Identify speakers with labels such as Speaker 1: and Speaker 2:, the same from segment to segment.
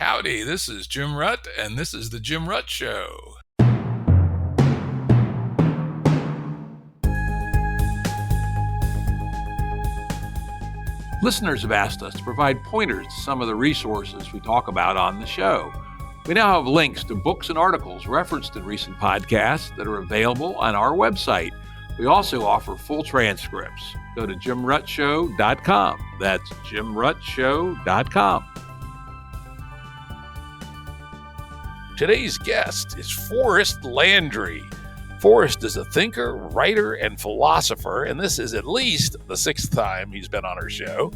Speaker 1: Howdy, this is Jim Rutt, and this is The Jim Rutt Show. Listeners have asked us to provide pointers to some of the resources we talk about on the show. We now have links to books and articles referenced in recent podcasts that are available on our website. We also offer full transcripts. Go to jimruttshow.com. That's jimruttshow.com. Today's guest is Forrest Landry. Forrest is a thinker, writer, and philosopher, and this is at least the sixth time he's been on our show.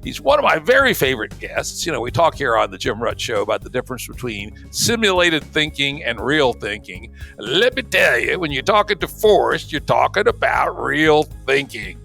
Speaker 1: He's one of my very favorite guests. You know, we talk here on the Jim Rutt Show about the difference between simulated thinking and real thinking. Let me tell you, when you're talking to Forrest, you're talking about real thinking.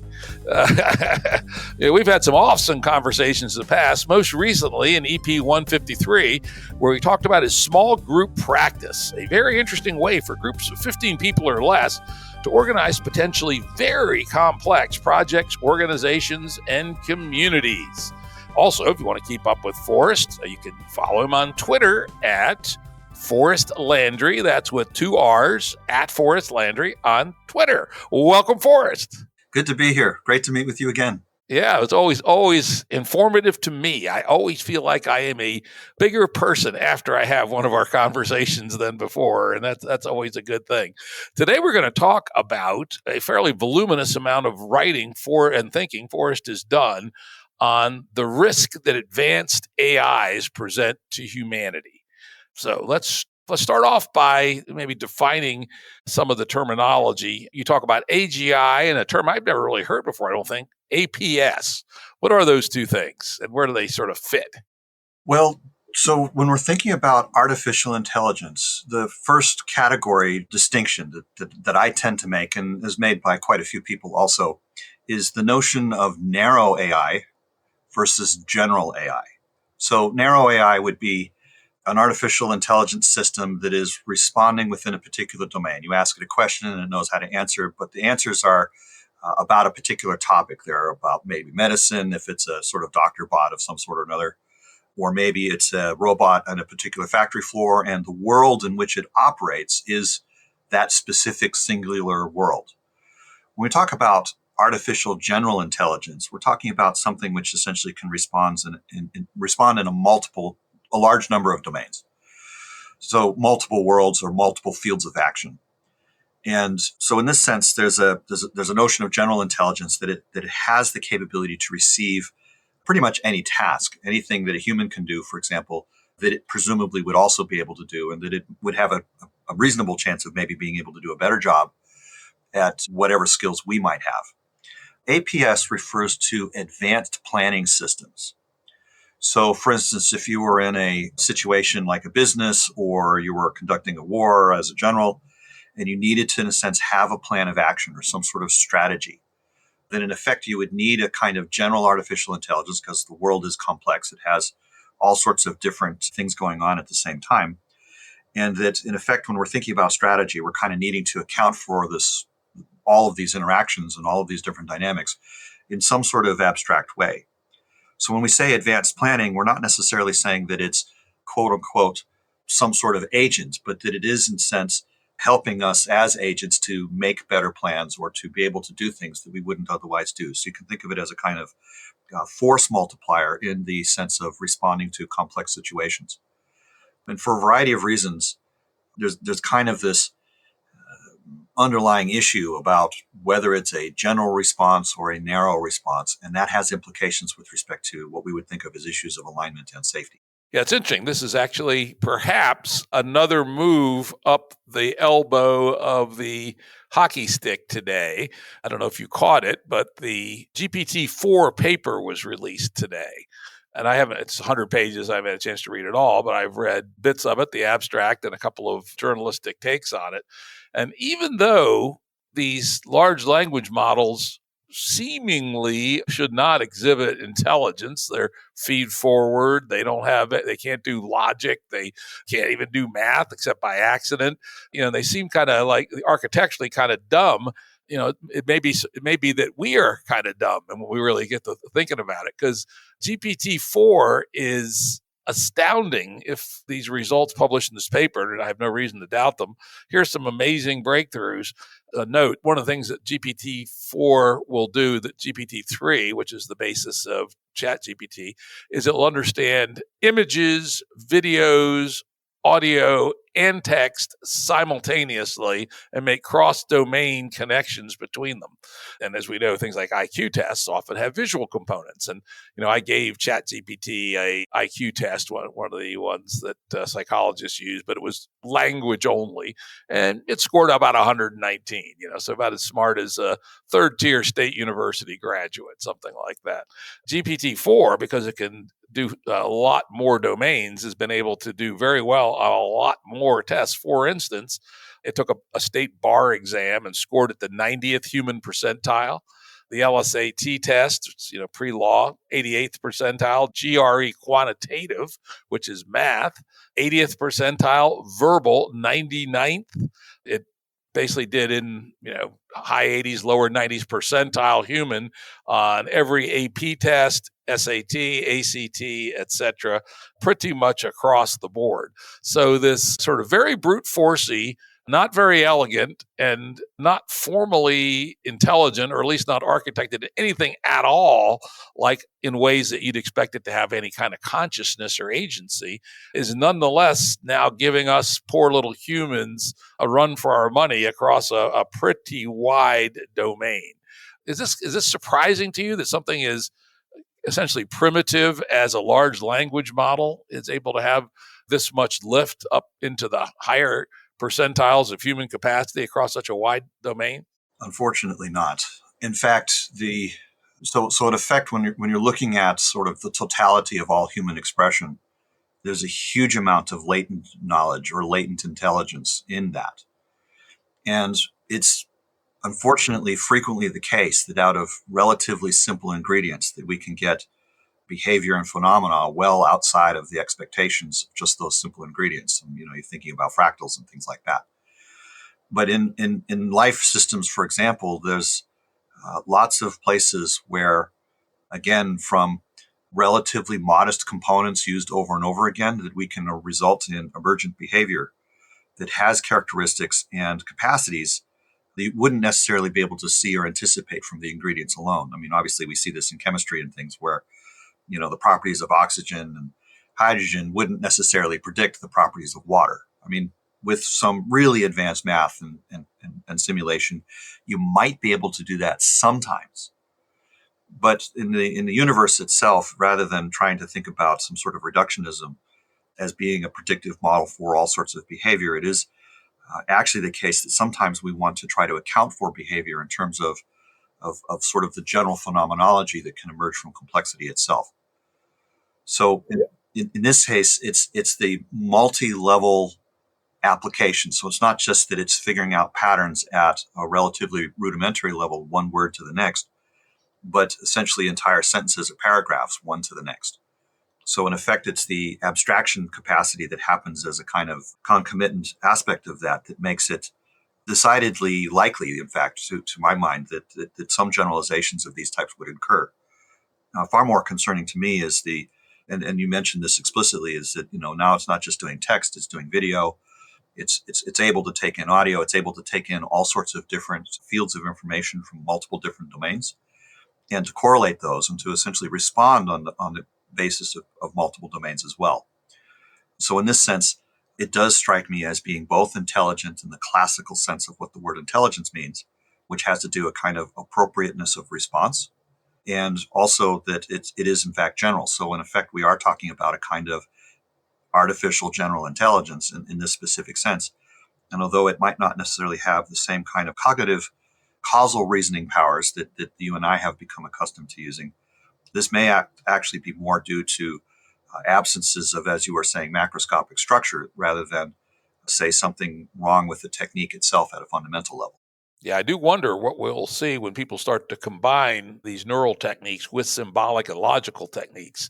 Speaker 1: We've had some awesome conversations in the past, most recently in EP 153, where we talked about his small group practice, a very interesting way for groups of 15 people or less to organize potentially very complex projects, organizations, and communities. Also, if you want to keep up with Forrest, you can follow him on Twitter at Forrest Landry. That's with two R's, at Forrest Landry on Twitter. Welcome, Forrest.
Speaker 2: Good to be here. Great to meet with you again.
Speaker 1: Yeah, it's always informative to me. I always feel like I am a bigger person after I have one of our conversations than before, and that's always a good thing. Today we're going to talk about a fairly voluminous amount of writing and thinking Forrest has done on the risk that advanced AIs present to humanity. So let's start off by maybe defining some of the terminology. You talk about AGI and a term I've never really heard before, I don't think, APS. What are those two things and where do they sort of fit?
Speaker 2: Well, so when we're thinking about artificial intelligence, the first category distinction that I tend to make, and is made by quite a few people also, is the notion of narrow AI versus general AI. So narrow AI would be an artificial intelligence system that is responding within a particular domain. You ask it a question and it knows how to answer, but the answers are about a particular topic. They're about maybe medicine, if it's a sort of doctor bot of some sort or another, or maybe it's a robot on a particular factory floor, and the world in which it operates is that specific singular world. When we talk about artificial general intelligence, we're talking about something which essentially can respond in a large number of domains. So multiple worlds or multiple fields of action. And so in this sense, there's a notion of general intelligence that it has the capability to receive pretty much any task, anything that a human can do, for example, that it presumably would also be able to do, and that it would have a reasonable chance of maybe being able to do a better job at whatever skills we might have. APS refers to advanced planning systems. So, for instance, if you were in a situation like a business or you were conducting a war as a general and you needed to, in a sense, have a plan of action or some sort of strategy, then in effect you would need a kind of general artificial intelligence because the world is complex. It has all sorts of different things going on at the same time. And that, in effect, when we're thinking about strategy, we're kind of needing to account for all of these interactions and all of these different dynamics in some sort of abstract way. So when we say advanced planning, we're not necessarily saying that it's, quote unquote, some sort of agent, but that it is, in a sense, helping us as agents to make better plans or to be able to do things that we wouldn't otherwise do. So you can think of it as a kind of force multiplier in the sense of responding to complex situations. And for a variety of reasons, there's kind of this underlying issue about whether it's a general response or a narrow response, and that has implications with respect to what we would think of as issues of alignment and safety.
Speaker 1: Yeah, it's interesting. This is actually perhaps another move up the elbow of the hockey stick today. I don't know if you caught it, but the GPT-4 paper was released today. And it's 100 pages. I haven't had a chance to read it all, but I've read bits of it, the abstract, and a couple of journalistic takes on it. And even though these large language models seemingly should not exhibit intelligence, they're feed forward, they can't do logic, they can't even do math except by accident. They seem kind of like architecturally kind of dumb. It may be that we are kind of dumb and when we really get to thinking about it, because GPT-4 is astounding if these results published in this paper, and I have no reason to doubt them. Here's some amazing breakthroughs. Note, one of the things that GPT-4 will do that GPT-3, which is the basis of ChatGPT, is it'll understand images, videos, audio, and text simultaneously and make cross-domain connections between them. And as we know, things like IQ tests often have visual components. And, I gave ChatGPT a IQ test, one of the ones that psychologists use, but it was language only. And it scored about 119, so about as smart as a third-tier state university graduate, something like that. GPT-4, because it can do a lot more domains, has been able to do very well on a lot more tests. For instance, it took a state bar exam and scored at the 90th human percentile. The LSAT test, pre-law, 88th percentile. GRE quantitative, which is math, 80th percentile. Verbal, 99th. It basically did in high 80s, lower 90s percentile human on every AP test, SAT, ACT, etc., pretty much across the board. So this sort of very brute forcey, not very elegant, and not formally intelligent, or at least not architected anything at all, like in ways that you'd expect it to have any kind of consciousness or agency, is nonetheless now giving us poor little humans a run for our money across a pretty wide domain. Is this surprising to you that something is essentially primitive as a large language model is able to have this much lift up into the higher percentiles of human capacity across such a wide domain?
Speaker 2: Unfortunately not. In fact, so in effect, when you're looking at sort of the totality of all human expression, there's a huge amount of latent knowledge or latent intelligence in that. And it's unfortunately frequently the case that out of relatively simple ingredients that we can get behavior and phenomena well outside of the expectations of just those simple ingredients. And, you're thinking about fractals and things like that. But in life systems, for example, there's lots of places where, again, from relatively modest components used over and over again, that we can result in emergent behavior that has characteristics and capacities that you wouldn't necessarily be able to see or anticipate from the ingredients alone. I mean, obviously, we see this in chemistry and things where, the properties of oxygen and hydrogen wouldn't necessarily predict the properties of water. I mean, with some really advanced math and simulation, you might be able to do that sometimes. But in the universe itself, rather than trying to think about some sort of reductionism as being a predictive model for all sorts of behavior, it is actually the case that sometimes we want to try to account for behavior in terms of sort of the general phenomenology that can emerge from complexity itself. So in this case, it's the multi-level application. So it's not just that it's figuring out patterns at a relatively rudimentary level, one word to the next, but essentially entire sentences or paragraphs, one to the next. So in effect, it's the abstraction capacity that happens as a kind of concomitant aspect of that makes it decidedly likely, in fact, to my mind, that some generalizations of these types would occur. Now, far more concerning to me is and you mentioned this explicitly, is that, now it's not just doing text, it's doing video. It's able to take in audio. It's able to take in all sorts of different fields of information from multiple different domains, and to correlate those and to essentially respond on the basis of multiple domains as well. So in this sense, it does strike me as being both intelligent in the classical sense of what the word intelligence means, which has to do a kind of appropriateness of response, and also that it is in fact general. So in effect, we are talking about a kind of artificial general intelligence in this specific sense. And although it might not necessarily have the same kind of cognitive causal reasoning powers that you and I have become accustomed to using, this may actually be more due to absences of, as you were saying, macroscopic structure, rather than, say, something wrong with the technique itself at a fundamental level.
Speaker 1: Yeah, I do wonder what we'll see when people start to combine these neural techniques with symbolic and logical techniques.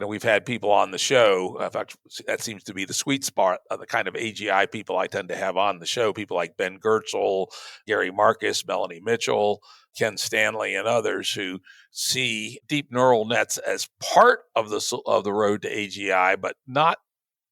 Speaker 1: We've had people on the show. In fact, that seems to be the sweet spot of the kind of AGI people I tend to have on the show. People like Ben Gertzel, Gary Marcus, Melanie Mitchell, Ken Stanley, and others who see deep neural nets as part of the road to AGI, but not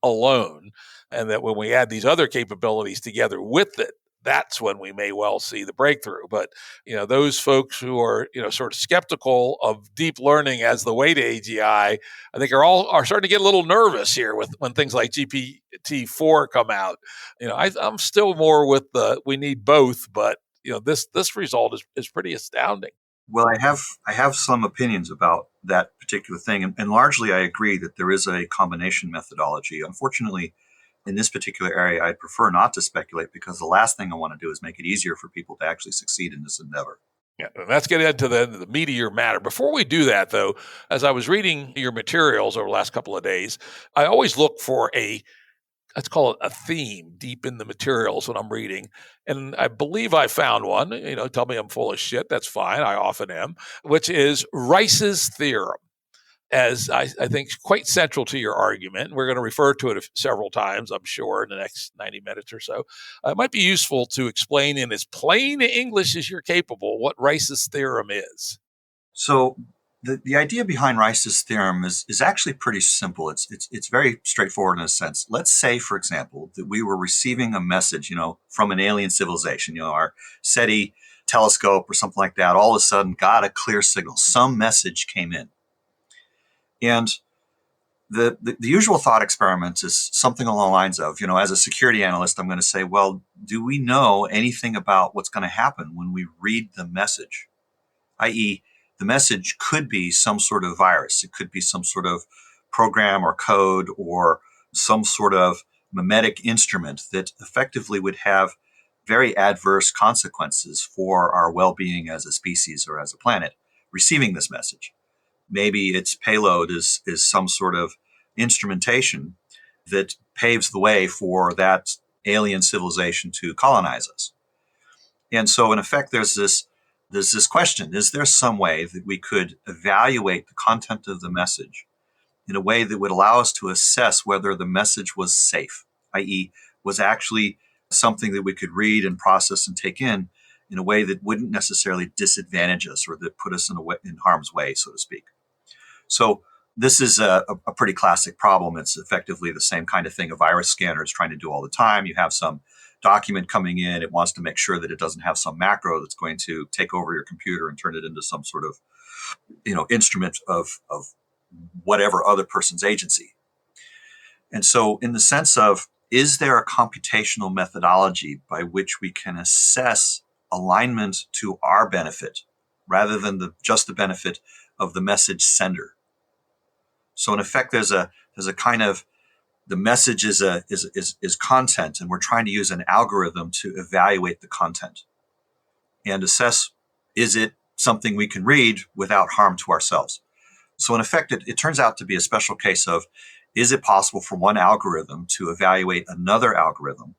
Speaker 1: alone. And that when we add these other capabilities together with it, that's when we may well see the breakthrough. But those folks who are sort of skeptical of deep learning as the way to AGI, I think are starting to get a little nervous here with when things like GPT-4 come out. I'm still more with we need both, but this result is pretty astounding.
Speaker 2: Well, I have some opinions about that particular thing, and largely I agree that there is a combination methodology. Unfortunately, in this particular area, I'd prefer not to speculate because the last thing I want to do is make it easier for people to actually succeed in this endeavor.
Speaker 1: Yeah, and let's get into the meat of your matter. Before we do that, though, as I was reading your materials over the last couple of days, I always look for let's call it a theme deep in the materials when I'm reading. And I believe I found one. Tell me I'm full of shit. That's fine. I often am, which is Rice's theorem, as I think quite central to your argument. We're going to refer to it several times, I'm sure, in the next 90 minutes or so. It might be useful to explain in as plain English as you're capable what Rice's theorem is.
Speaker 2: So the idea behind Rice's theorem is actually pretty simple. It's very straightforward in a sense. Let's say, for example, that we were receiving a message, from an alien civilization, our SETI telescope or something like that, all of a sudden got a clear signal. Some message came in. And the usual thought experiment is something along the lines of, as a security analyst, I'm going to say, well, do we know anything about what's going to happen when we read the message? I.e., the message could be some sort of virus. It could be some sort of program or code or some sort of mimetic instrument that effectively would have very adverse consequences for our well-being as a species or as a planet receiving this message. Maybe its payload is some sort of instrumentation that paves the way for that alien civilization to colonize us. And so, in effect, there's this question: is there some way that we could evaluate the content of the message in a way that would allow us to assess whether the message was safe, i.e., was actually something that we could read and process and take in a way that wouldn't necessarily disadvantage us or that put us in harm's way, so to speak? So this is a pretty classic problem. It's effectively the same kind of thing a virus scanner is trying to do all the time. You have some document coming in. It wants to make sure that it doesn't have some macro that's going to take over your computer and turn it into some sort of, instrument of whatever other person's agency. And so in the sense of, is there a computational methodology by which we can assess alignment to our benefit rather than just the benefit of the message sender? So in effect, there's a kind of, the message is content, and we're trying to use an algorithm to evaluate the content and assess, is it something we can read without harm to ourselves? So in effect, it turns out to be a special case of, is it possible for one algorithm to evaluate another algorithm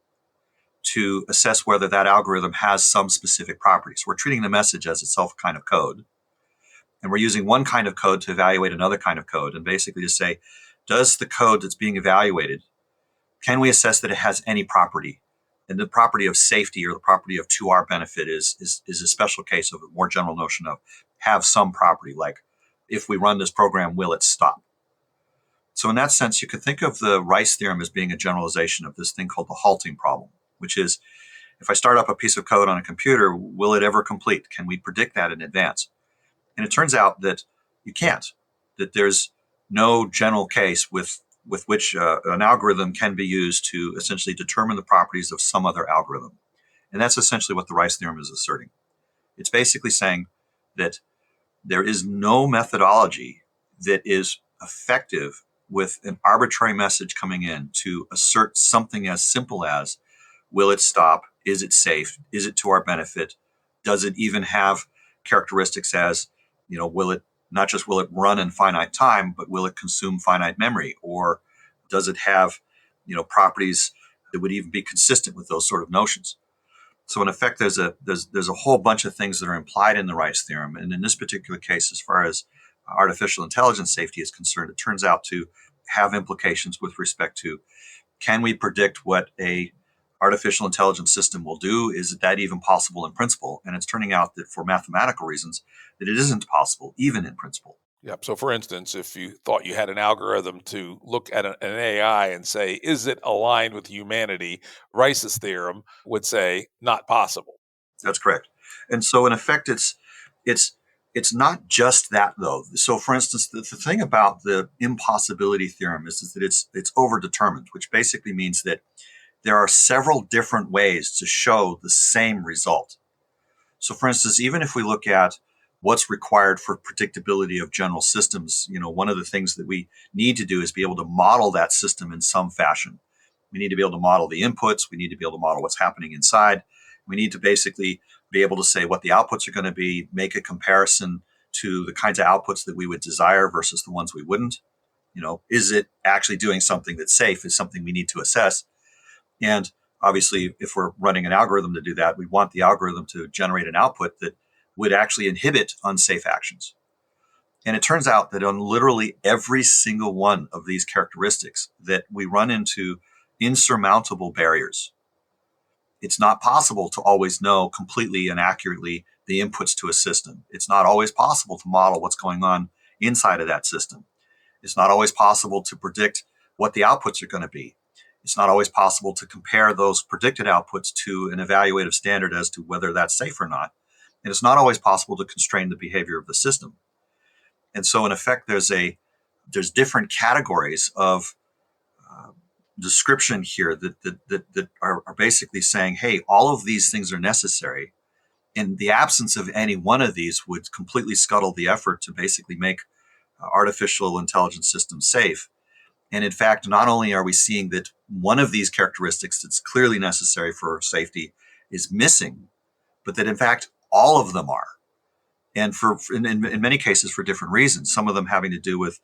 Speaker 2: to assess whether that algorithm has some specific properties? We're treating the message as itself a kind of code. And we're using one kind of code to evaluate another kind of code, and basically to say, does the code that's being evaluated, can we assess that it has any property? And the property of safety or the property of to our benefit is a special case of a more general notion of have some property, like if we run this program, will it stop? So in that sense, you could think of the Rice theorem as being a generalization of this thing called the halting problem, which is, if I start up a piece of code on a computer, will it ever complete? Can we predict that in advance? And it turns out that you can't, that there's no general case with which an algorithm can be used to essentially determine the properties of some other algorithm. And that's essentially what the Rice theorem is asserting. It's basically saying that there is no methodology that is effective with an arbitrary message coming in to assert something as simple as, will it stop? Is it safe? Is it to our benefit? Does it even have characteristics as, will it run in finite time, but will it consume finite memory? Or does it have, properties that would even be consistent with those sort of notions? So in effect, there's a whole bunch of things that are implied in the Rice theorem. And in this particular case, as far as artificial intelligence safety is concerned, it turns out to have implications with respect to, can we predict what a artificial intelligence system will do? Is that even possible in principle? And it's turning out that for mathematical reasons, that it isn't possible, even in principle.
Speaker 1: Yep. So, for instance, if you thought you had an algorithm to look at an AI and say, is it aligned with humanity? Rice's theorem would say, not possible.
Speaker 2: That's correct. And so, in effect, it's it's not just that though. So, for instance, the thing about the impossibility theorem is that it's overdetermined, which basically means that there are several different ways to show the same result. So, for instance, even if we look at what's required for predictability of general systems, one of the things that we need to do is be able to model that system in some fashion. We need to be able to model the inputs. We need to be able to model what's happening inside. We need to basically be able to say what the outputs are going to be, make a comparison to the kinds of outputs that we would desire versus the ones we wouldn't. Is it actually doing something that's safe is something we need to assess. And obviously, if we're running an algorithm to do that, we want the algorithm to generate an output that would actually inhibit unsafe actions. And it turns out that on literally every single one of these characteristics that we run into insurmountable barriers. It's not possible to always know completely and accurately the inputs to a system. It's not always possible to model what's going on inside of that system. It's not always possible to predict what the outputs are going to be. It's not always possible to compare those predicted outputs to an evaluative standard as to whether that's safe or not. And it's not always possible to constrain the behavior of the system. And so, in effect, there's different categories of description here that are basically saying, hey, all of these things are necessary. And the absence of any one of these would completely scuttle the effort to basically make artificial intelligence systems safe. And in fact, not only are we seeing that one of these characteristics that's clearly necessary for safety is missing, but that in fact, all of them are. And in many cases, for different reasons, some of them having to do with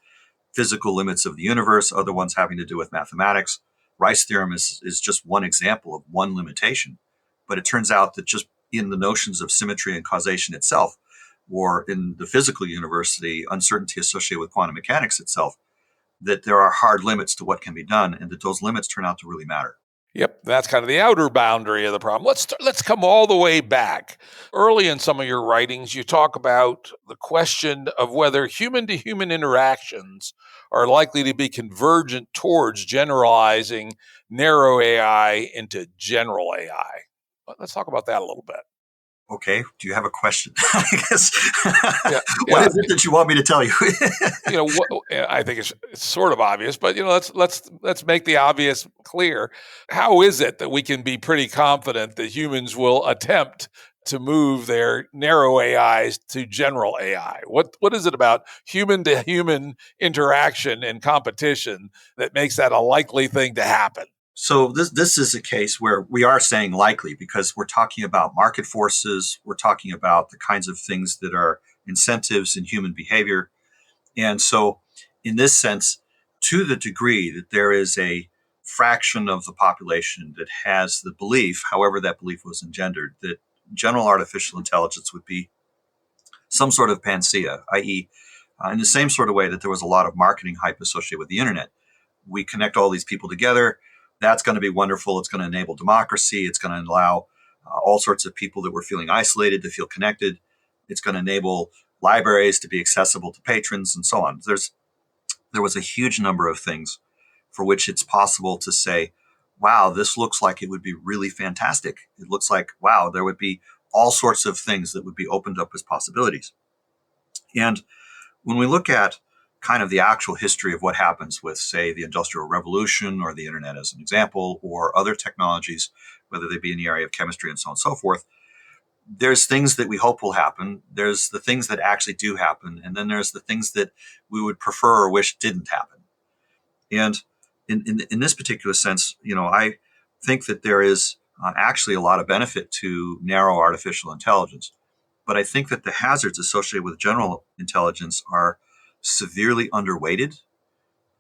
Speaker 2: physical limits of the universe, other ones having to do with mathematics. Rice theorem is just one example of one limitation. But it turns out that just in the notions of symmetry and causation itself, or in the physical universe, the uncertainty associated with quantum mechanics itself, that there are hard limits to what can be done, and that those limits turn out to really matter.
Speaker 1: Yep, that's kind of the outer boundary of the problem. Let's come all the way back. Early in some of your writings, you talk about the question of whether human-to-human interactions are likely to be convergent towards generalizing narrow AI into general AI. Let's talk about that a little bit.
Speaker 2: Okay, do you have a question? I guess.
Speaker 1: Yeah,
Speaker 2: what is it that you want me to tell you?
Speaker 1: I think it's sort of obvious, but let's make the obvious clear. How is it that we can be pretty confident that humans will attempt to move their narrow AIs to general AI? What is it about human to human interaction and competition that makes that a likely thing to happen?
Speaker 2: So this is a case where we are saying likely because we're talking about market forces. We're talking about the kinds of things that are incentives in human behavior. And so in this sense, to the degree that there is a fraction of the population that has the belief, however that belief was engendered, that general artificial intelligence would be some sort of panacea, i.e., in the same sort of way that there was a lot of marketing hype associated with the internet. We connect all these people together. That's going to be wonderful. It's going to enable democracy. It's going to allow all sorts of people that were feeling isolated to feel connected. It's going to enable libraries to be accessible to patrons and so on. There was a huge number of things for which it's possible to say, wow, this looks like it would be really fantastic. It looks like, wow, there would be all sorts of things that would be opened up as possibilities. And when we look at kind of the actual history of what happens with, say, the Industrial Revolution or the internet as an example, or other technologies, whether they be in the area of chemistry and so on and so forth, there's things that we hope will happen. There's the things that actually do happen. And then there's the things that we would prefer or wish didn't happen. And in this particular sense, I think that there is actually a lot of benefit to narrow artificial intelligence. But I think that the hazards associated with general intelligence are severely underweighted.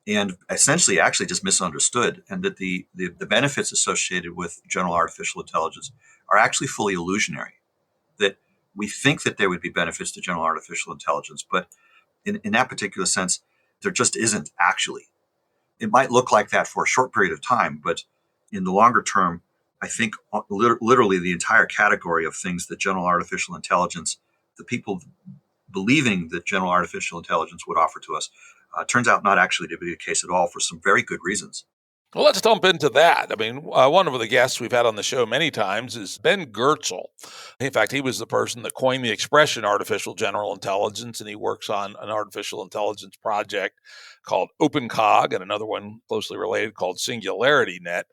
Speaker 2: and essentially actually just misunderstood, and that the benefits associated with general artificial intelligence are actually fully illusionary. That we think that there would be benefits to general artificial intelligence, but in that particular sense, there just isn't actually. It might look like that for a short period of time, but in the longer term, I think literally the entire category of things that general artificial intelligence, the people believing that general artificial intelligence would offer to us, turns out not actually to be the case at all for some very good reasons.
Speaker 1: Well, let's jump into that. I mean, one of the guests we've had on the show many times is Ben Goertzel. In fact, he was the person that coined the expression artificial general intelligence, and he works on an artificial intelligence project called OpenCog and another one closely related called SingularityNet.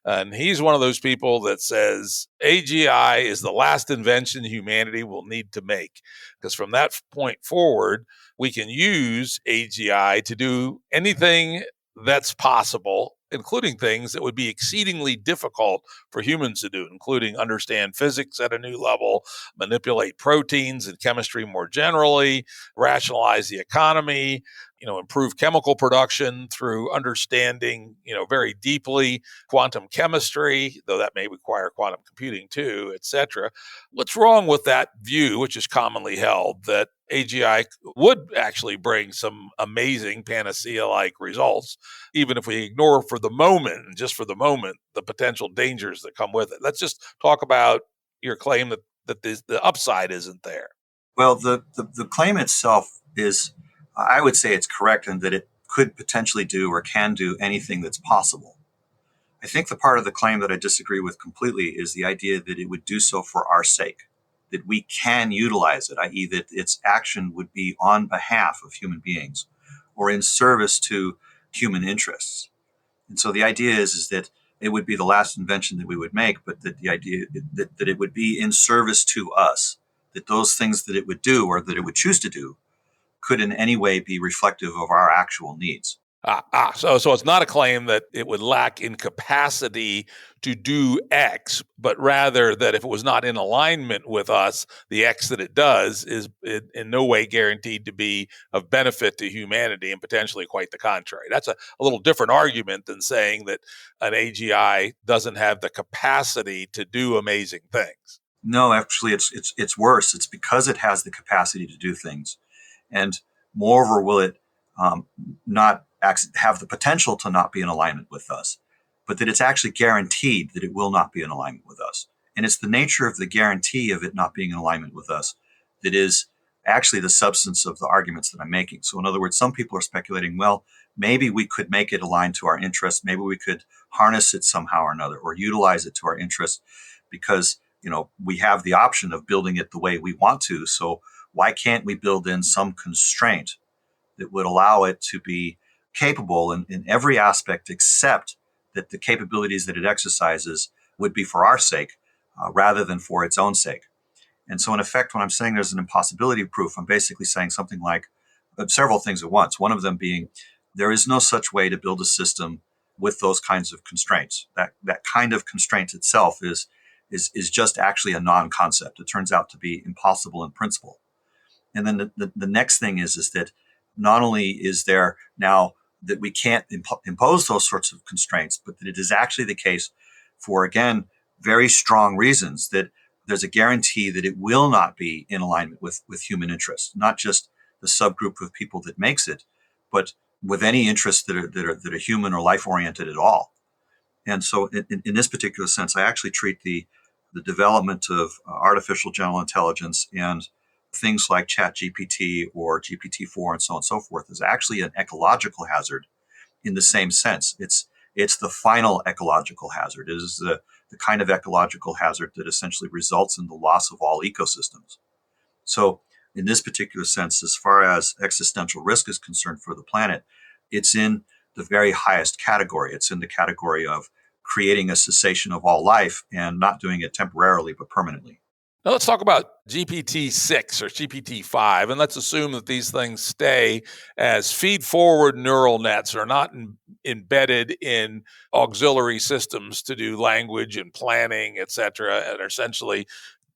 Speaker 1: And he's one of those people that says AGI is the last invention humanity will need to make, because from that point forward, we can use AGI to do anything that's possible, including things that would be exceedingly difficult for humans to do, including understand physics at a new level, manipulate proteins and chemistry more generally, rationalize the economy, improve chemical production through understanding, very deeply quantum chemistry, though that may require quantum computing too, et cetera. What's wrong with that view, which is commonly held, that AGI would actually bring some amazing panacea-like results, even if we ignore for the moment, and just for the moment, the potential dangers that come with it? Let's just talk about your claim that the upside isn't there.
Speaker 2: Well, the claim itself is, I would say it's correct in that it could potentially do or can do anything that's possible. I think the part of the claim that I disagree with completely is the idea that it would do so for our sake, that we can utilize it, i.e., that its action would be on behalf of human beings or in service to human interests. And so the idea is that it would be the last invention that we would make, but that the idea that it would be in service to us, that those things that it would do or that it would choose to do could in any way be reflective of our actual needs.
Speaker 1: So it's not a claim that it would lack in capacity to do X, but rather that if it was not in alignment with us, the X that it does is in no way guaranteed to be of benefit to humanity, and potentially quite the contrary. That's a little different argument than saying that an AGI doesn't have the capacity to do amazing things.
Speaker 2: No, actually, it's worse. It's because it has the capacity to do things, and moreover, will it not have the potential to not be in alignment with us, but that it's actually guaranteed that it will not be in alignment with us. And it's the nature of the guarantee of it not being in alignment with us that is actually the substance of the arguments that I'm making. So in other words, some people are speculating, well, maybe we could make it aligned to our interests. Maybe we could harness it somehow or another, or utilize it to our interests, because we have the option of building it the way we want to. So why can't we build in some constraint that would allow it to be capable in every aspect, except that the capabilities that it exercises would be for our sake rather than for its own sake? And so in effect, when I'm saying there's an impossibility proof, I'm basically saying something like several things at once. One of them being, there is no such way to build a system with those kinds of constraints. That kind of constraint itself is just actually a non-concept. It turns out to be impossible in principle. And then the next thing is that not only is there now that we can't impose those sorts of constraints, but that it is actually the case for, again, very strong reasons, that there's a guarantee that it will not be in alignment with human interests, not just the subgroup of people that makes it, but with any interests that are human or life oriented at all. And so in this particular sense, I actually treat the development of artificial general intelligence and things like ChatGPT or GPT-4 and so on and so forth as actually an ecological hazard in the same sense. It's the final ecological hazard. It is the kind of ecological hazard that essentially results in the loss of all ecosystems. So in this particular sense, as far as existential risk is concerned for the planet, it's in the very highest category. It's in the category of creating a cessation of all life and not doing it temporarily, but permanently.
Speaker 1: Now let's talk about GPT-6 or GPT-5, and let's assume that these things stay as feed-forward neural nets, or not embedded in auxiliary systems to do language and planning, et cetera, and are essentially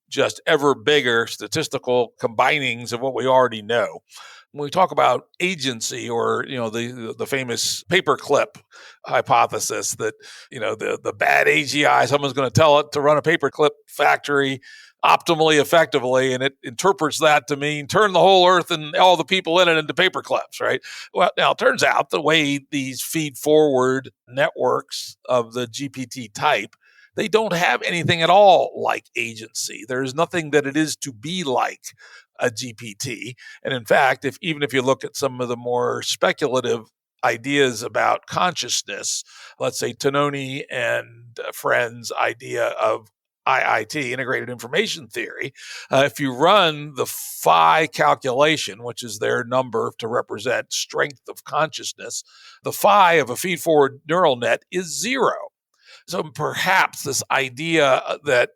Speaker 1: just ever bigger statistical combinings of what we already know. When we talk about agency, or the famous paperclip hypothesis that the bad AGI, someone's going to tell it to run a paperclip factory optimally effectively, and it interprets that to mean turn the whole earth and all the people in it into paperclips, right? Well, now it turns out the way these feed forward networks of the GPT type, they don't have anything at all like agency. There's nothing that it is to be like a GPT. And in fact, even if you look at some of the more speculative ideas about consciousness, let's say Tononi and friends' idea of IIT, integrated information theory, if you run the phi calculation, which is their number to represent strength of consciousness, the phi of a feed-forward neural net is 0. So perhaps this idea that,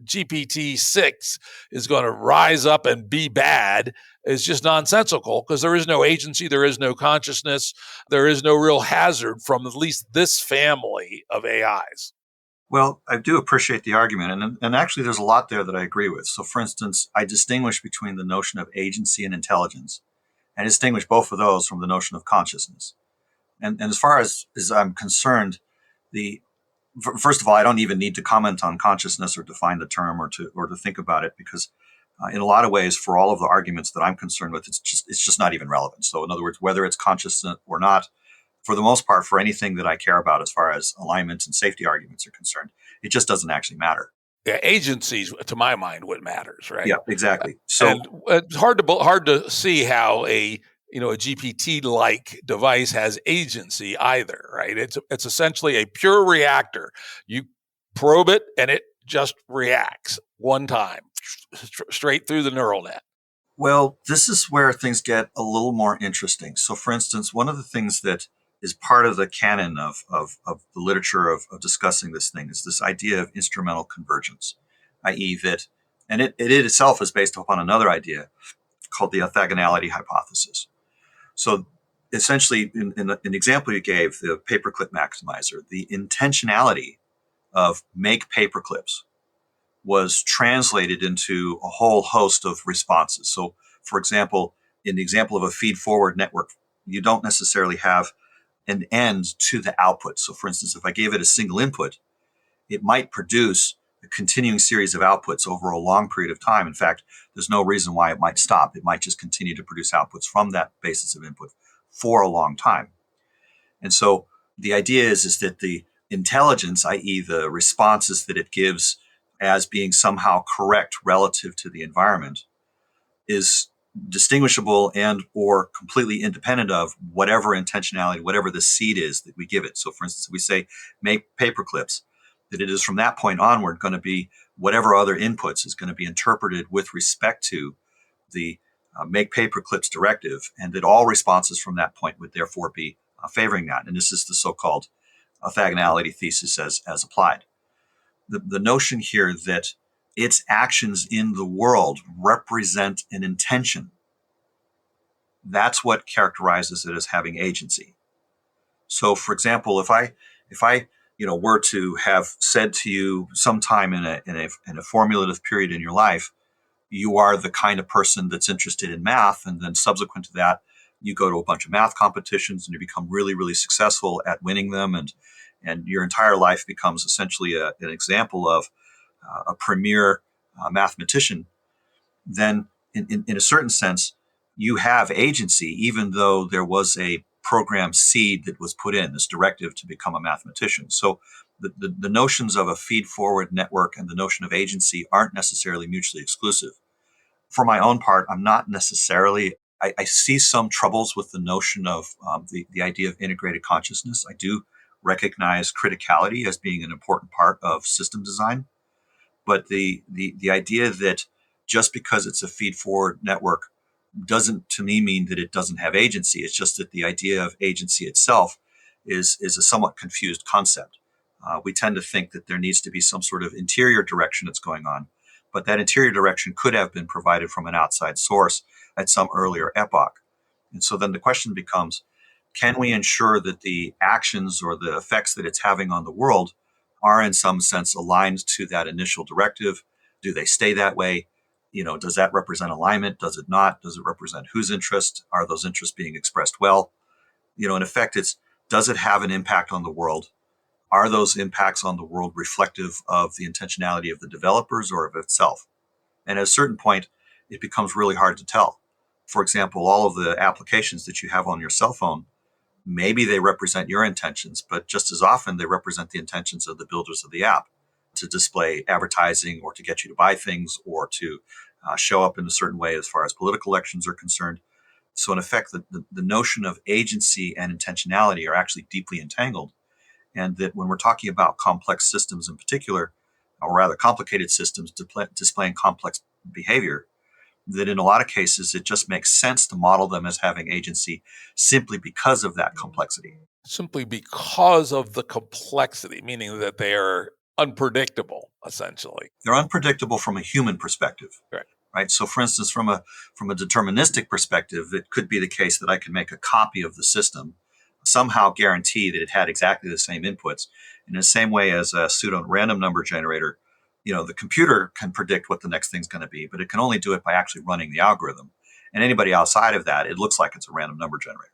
Speaker 1: GPT-6 is going to rise up and be bad is just nonsensical, because there is no agency, there is no consciousness, there is no real hazard from at least this family of AIs.
Speaker 2: Well, I do appreciate the argument. And actually, there's a lot there that I agree with. So, for instance, I distinguish between the notion of agency and intelligence, and distinguish both of those from the notion of consciousness. And as far as I'm concerned, first of all, I don't even need to comment on consciousness or define the term or to think about it, because in a lot of ways, for all of the arguments that I'm concerned with, it's just not even relevant. So in other words, whether it's consciousness or not, for the most part, for anything that I care about as far as alignment and safety arguments are concerned, it just doesn't actually matter.
Speaker 1: Yeah, agencies, to my mind, what matters, right?
Speaker 2: Yeah, exactly. So
Speaker 1: and it's hard to see how a GPT-like device has agency either, right? It's essentially a pure reactor. You probe it and it just reacts one time, straight through the neural net.
Speaker 2: Well, this is where things get a little more interesting. So, for instance, one of the things that is part of the canon of the literature of discussing this thing is this idea of instrumental convergence, i.e. that, and it itself is based upon another idea called the orthogonality hypothesis. So essentially, in the example you gave, the paperclip maximizer, the intentionality of make paperclips was translated into a whole host of responses. So, for example, in the example of a feed-forward network, you don't necessarily have an end to the output. So, for instance, if I gave it a single input, it might produce a continuing series of outputs over a long period of time. In fact, there's no reason why it might stop. It might just continue to produce outputs from that basis of input for a long time. And so the idea is that the intelligence, i.e. the responses that it gives as being somehow correct relative to the environment, is distinguishable and or completely independent of whatever intentionality, whatever the seed is that we give it. So for instance, if we say make paperclips, that it is from that point onward going to be whatever other inputs is going to be interpreted with respect to the make paperclips directive, and that all responses from that point would therefore be favoring that. And this is the so-called orthogonality thesis as applied. The notion here that its actions in the world represent an intention, that's what characterizes it as having agency. So, for example, if I were to have said to you sometime in a formulative period in your life, you are the kind of person that's interested in math, and then subsequent to that, you go to a bunch of math competitions and you become really, really successful at winning them, and your entire life becomes essentially an example of a premier mathematician, then in a certain sense, you have agency, even though there was a program seed that was put in, this directive to become a mathematician. So the notions of a feed-forward network and the notion of agency aren't necessarily mutually exclusive. For my own part, I'm not necessarily, I see some troubles with the notion of the idea of integrated consciousness. I do recognize criticality as being an important part of system design. But the idea that just because it's a feed-forward network doesn't, to me, mean that it doesn't have agency. It's just that the idea of agency itself is a somewhat confused concept. We tend to think that there needs to be some sort of interior direction that's going on, but that interior direction could have been provided from an outside source at some earlier epoch. And so then the question becomes, can we ensure that the actions or the effects that it's having on the world are in some sense aligned to that initial directive? Do they stay that way? Does that represent alignment? Does it not? Does it represent whose interest? Are those interests being expressed well? In effect, does it have an impact on the world? Are those impacts on the world reflective of the intentionality of the developers or of itself? And at a certain point, it becomes really hard to tell. For example, all of the applications that you have on your cell phone, maybe they represent your intentions, but just as often they represent the intentions of the builders of the app to display advertising or to get you to buy things or to show up in a certain way as far as political elections are concerned. So in effect, the notion of agency and intentionality are actually deeply entangled. And that when we're talking about complex systems in particular, or rather complicated systems displaying complex behavior, that in a lot of cases, it just makes sense to model them as having agency simply because of that complexity.
Speaker 1: Simply because of the complexity, meaning that they are unpredictable, essentially.
Speaker 2: They're unpredictable from a human perspective. Right. So for instance, from a deterministic perspective, it could be the case that I can make a copy of the system, somehow guarantee that it had exactly the same inputs. In the same way as a pseudo random number generator, the computer can predict what the next thing's going to be, but it can only do it by actually running the algorithm. And anybody outside of that, it looks like it's a random number generator.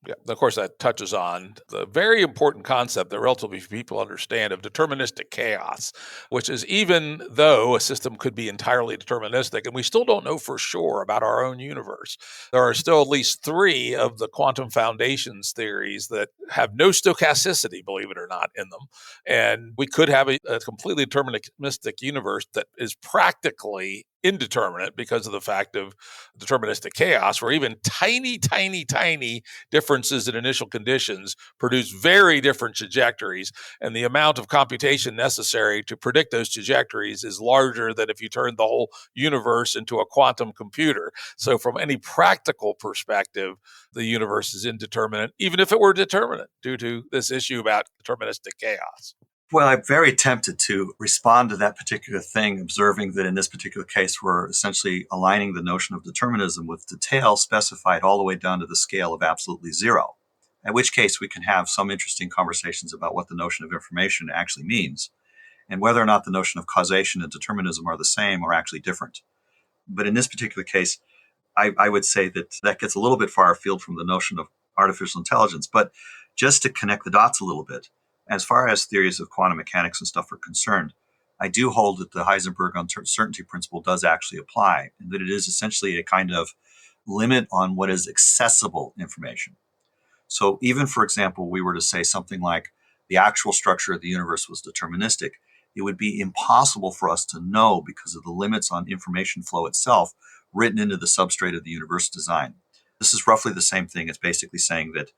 Speaker 1: Yeah, of course, that touches on the very important concept that relatively few people understand of deterministic chaos, which is even though a system could be entirely deterministic, and we still don't know for sure about our own universe, there are still at least 3 of the quantum foundations theories that have no stochasticity, believe it or not, in them. And we could have a completely deterministic universe that is practically indeterminate because of the fact of deterministic chaos, where even tiny, tiny, tiny differences in initial conditions produce very different trajectories, and the amount of computation necessary to predict those trajectories is larger than if you turned the whole universe into a quantum computer. So from any practical perspective, the universe is indeterminate, even if it were determinate, due to this issue about deterministic chaos.
Speaker 2: Well, I'm very tempted to respond to that particular thing, observing that in this particular case, we're essentially aligning the notion of determinism with detail specified all the way down to the scale of absolutely zero, in which case we can have some interesting conversations about what the notion of information actually means and whether or not the notion of causation and determinism are the same or actually different. But in this particular case, I would say that gets a little bit far afield from the notion of artificial intelligence. But just to connect the dots a little bit, as far as theories of quantum mechanics and stuff are concerned, I do hold that the Heisenberg uncertainty principle does actually apply, and that it is essentially a kind of limit on what is accessible information. So even, for example, we were to say something like the actual structure of the universe was deterministic, it would be impossible for us to know because of the limits on information flow itself written into the substrate of the universe design. This is roughly the same thing as basically saying that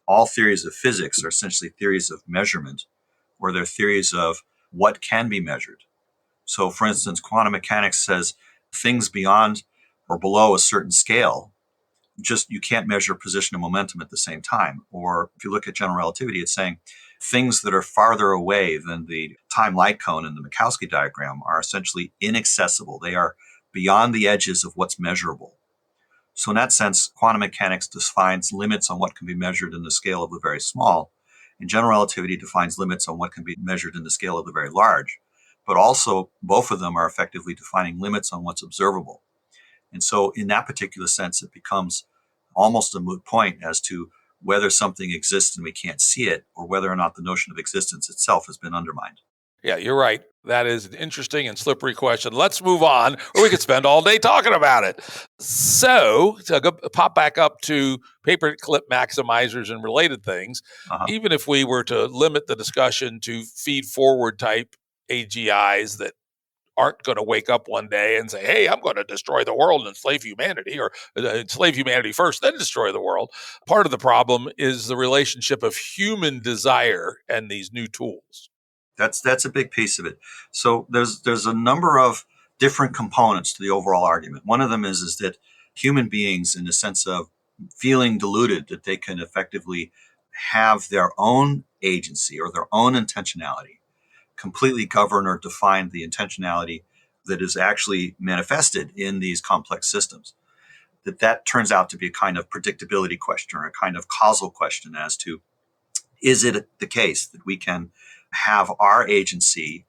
Speaker 2: all theories of physics are essentially theories of measurement, or they're theories of what can be measured. So, for instance, quantum mechanics says things beyond or below a certain scale, just you can't measure position and momentum at the same time. Or if you look at general relativity, it's saying things that are farther away than the time light cone in the Minkowski diagram are essentially inaccessible. They are beyond the edges of what's measurable. So in that sense, quantum mechanics defines limits on what can be measured in the scale of the very small, and general relativity defines limits on what can be measured in the scale of the very large. But also, both of them are effectively defining limits on what's observable. And so in that particular sense, it becomes almost a moot point as to whether something exists and we can't see it, or whether or not the notion of existence itself has been undermined.
Speaker 1: Yeah, you're right. That is an interesting and slippery question. Let's move on, or we could spend all day talking about it. So, to pop back up to paperclip maximizers and related things, even if we were to limit the discussion to feed-forward type AGIs that aren't going to wake up one day and say, hey, I'm going to destroy the world and enslave humanity, or enslave humanity first, then destroy the world. Part of the problem is the relationship of human desire and these new tools.
Speaker 2: That's a big piece of it. So there's a number of different components to the overall argument. One of them is that human beings, in the sense of feeling deluded that they can effectively have their own agency or their own intentionality, completely govern or define the intentionality that is actually manifested in these complex systems. That turns out to be a kind of predictability question, or a kind of causal question as to, is it the case that we can have our agency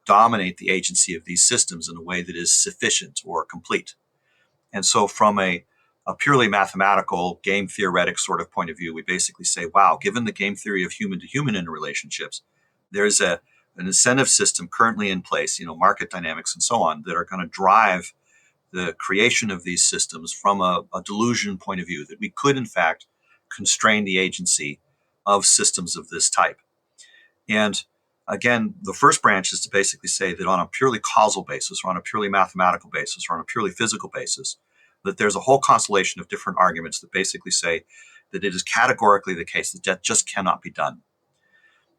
Speaker 2: dominate the agency of these systems in a way that is sufficient or complete. And so from a purely mathematical, game theoretic sort of point of view, we basically say, wow, given the game theory of human-to-human interrelationships, there's an incentive system currently in place, market dynamics and so on, that are going to drive the creation of these systems from a delusion point of view, that we could, in fact, constrain the agency of systems of this type. And again, the first branch is to basically say that on a purely causal basis, or on a purely mathematical basis, or on a purely physical basis, that there's a whole constellation of different arguments that basically say that it is categorically the case that that just cannot be done.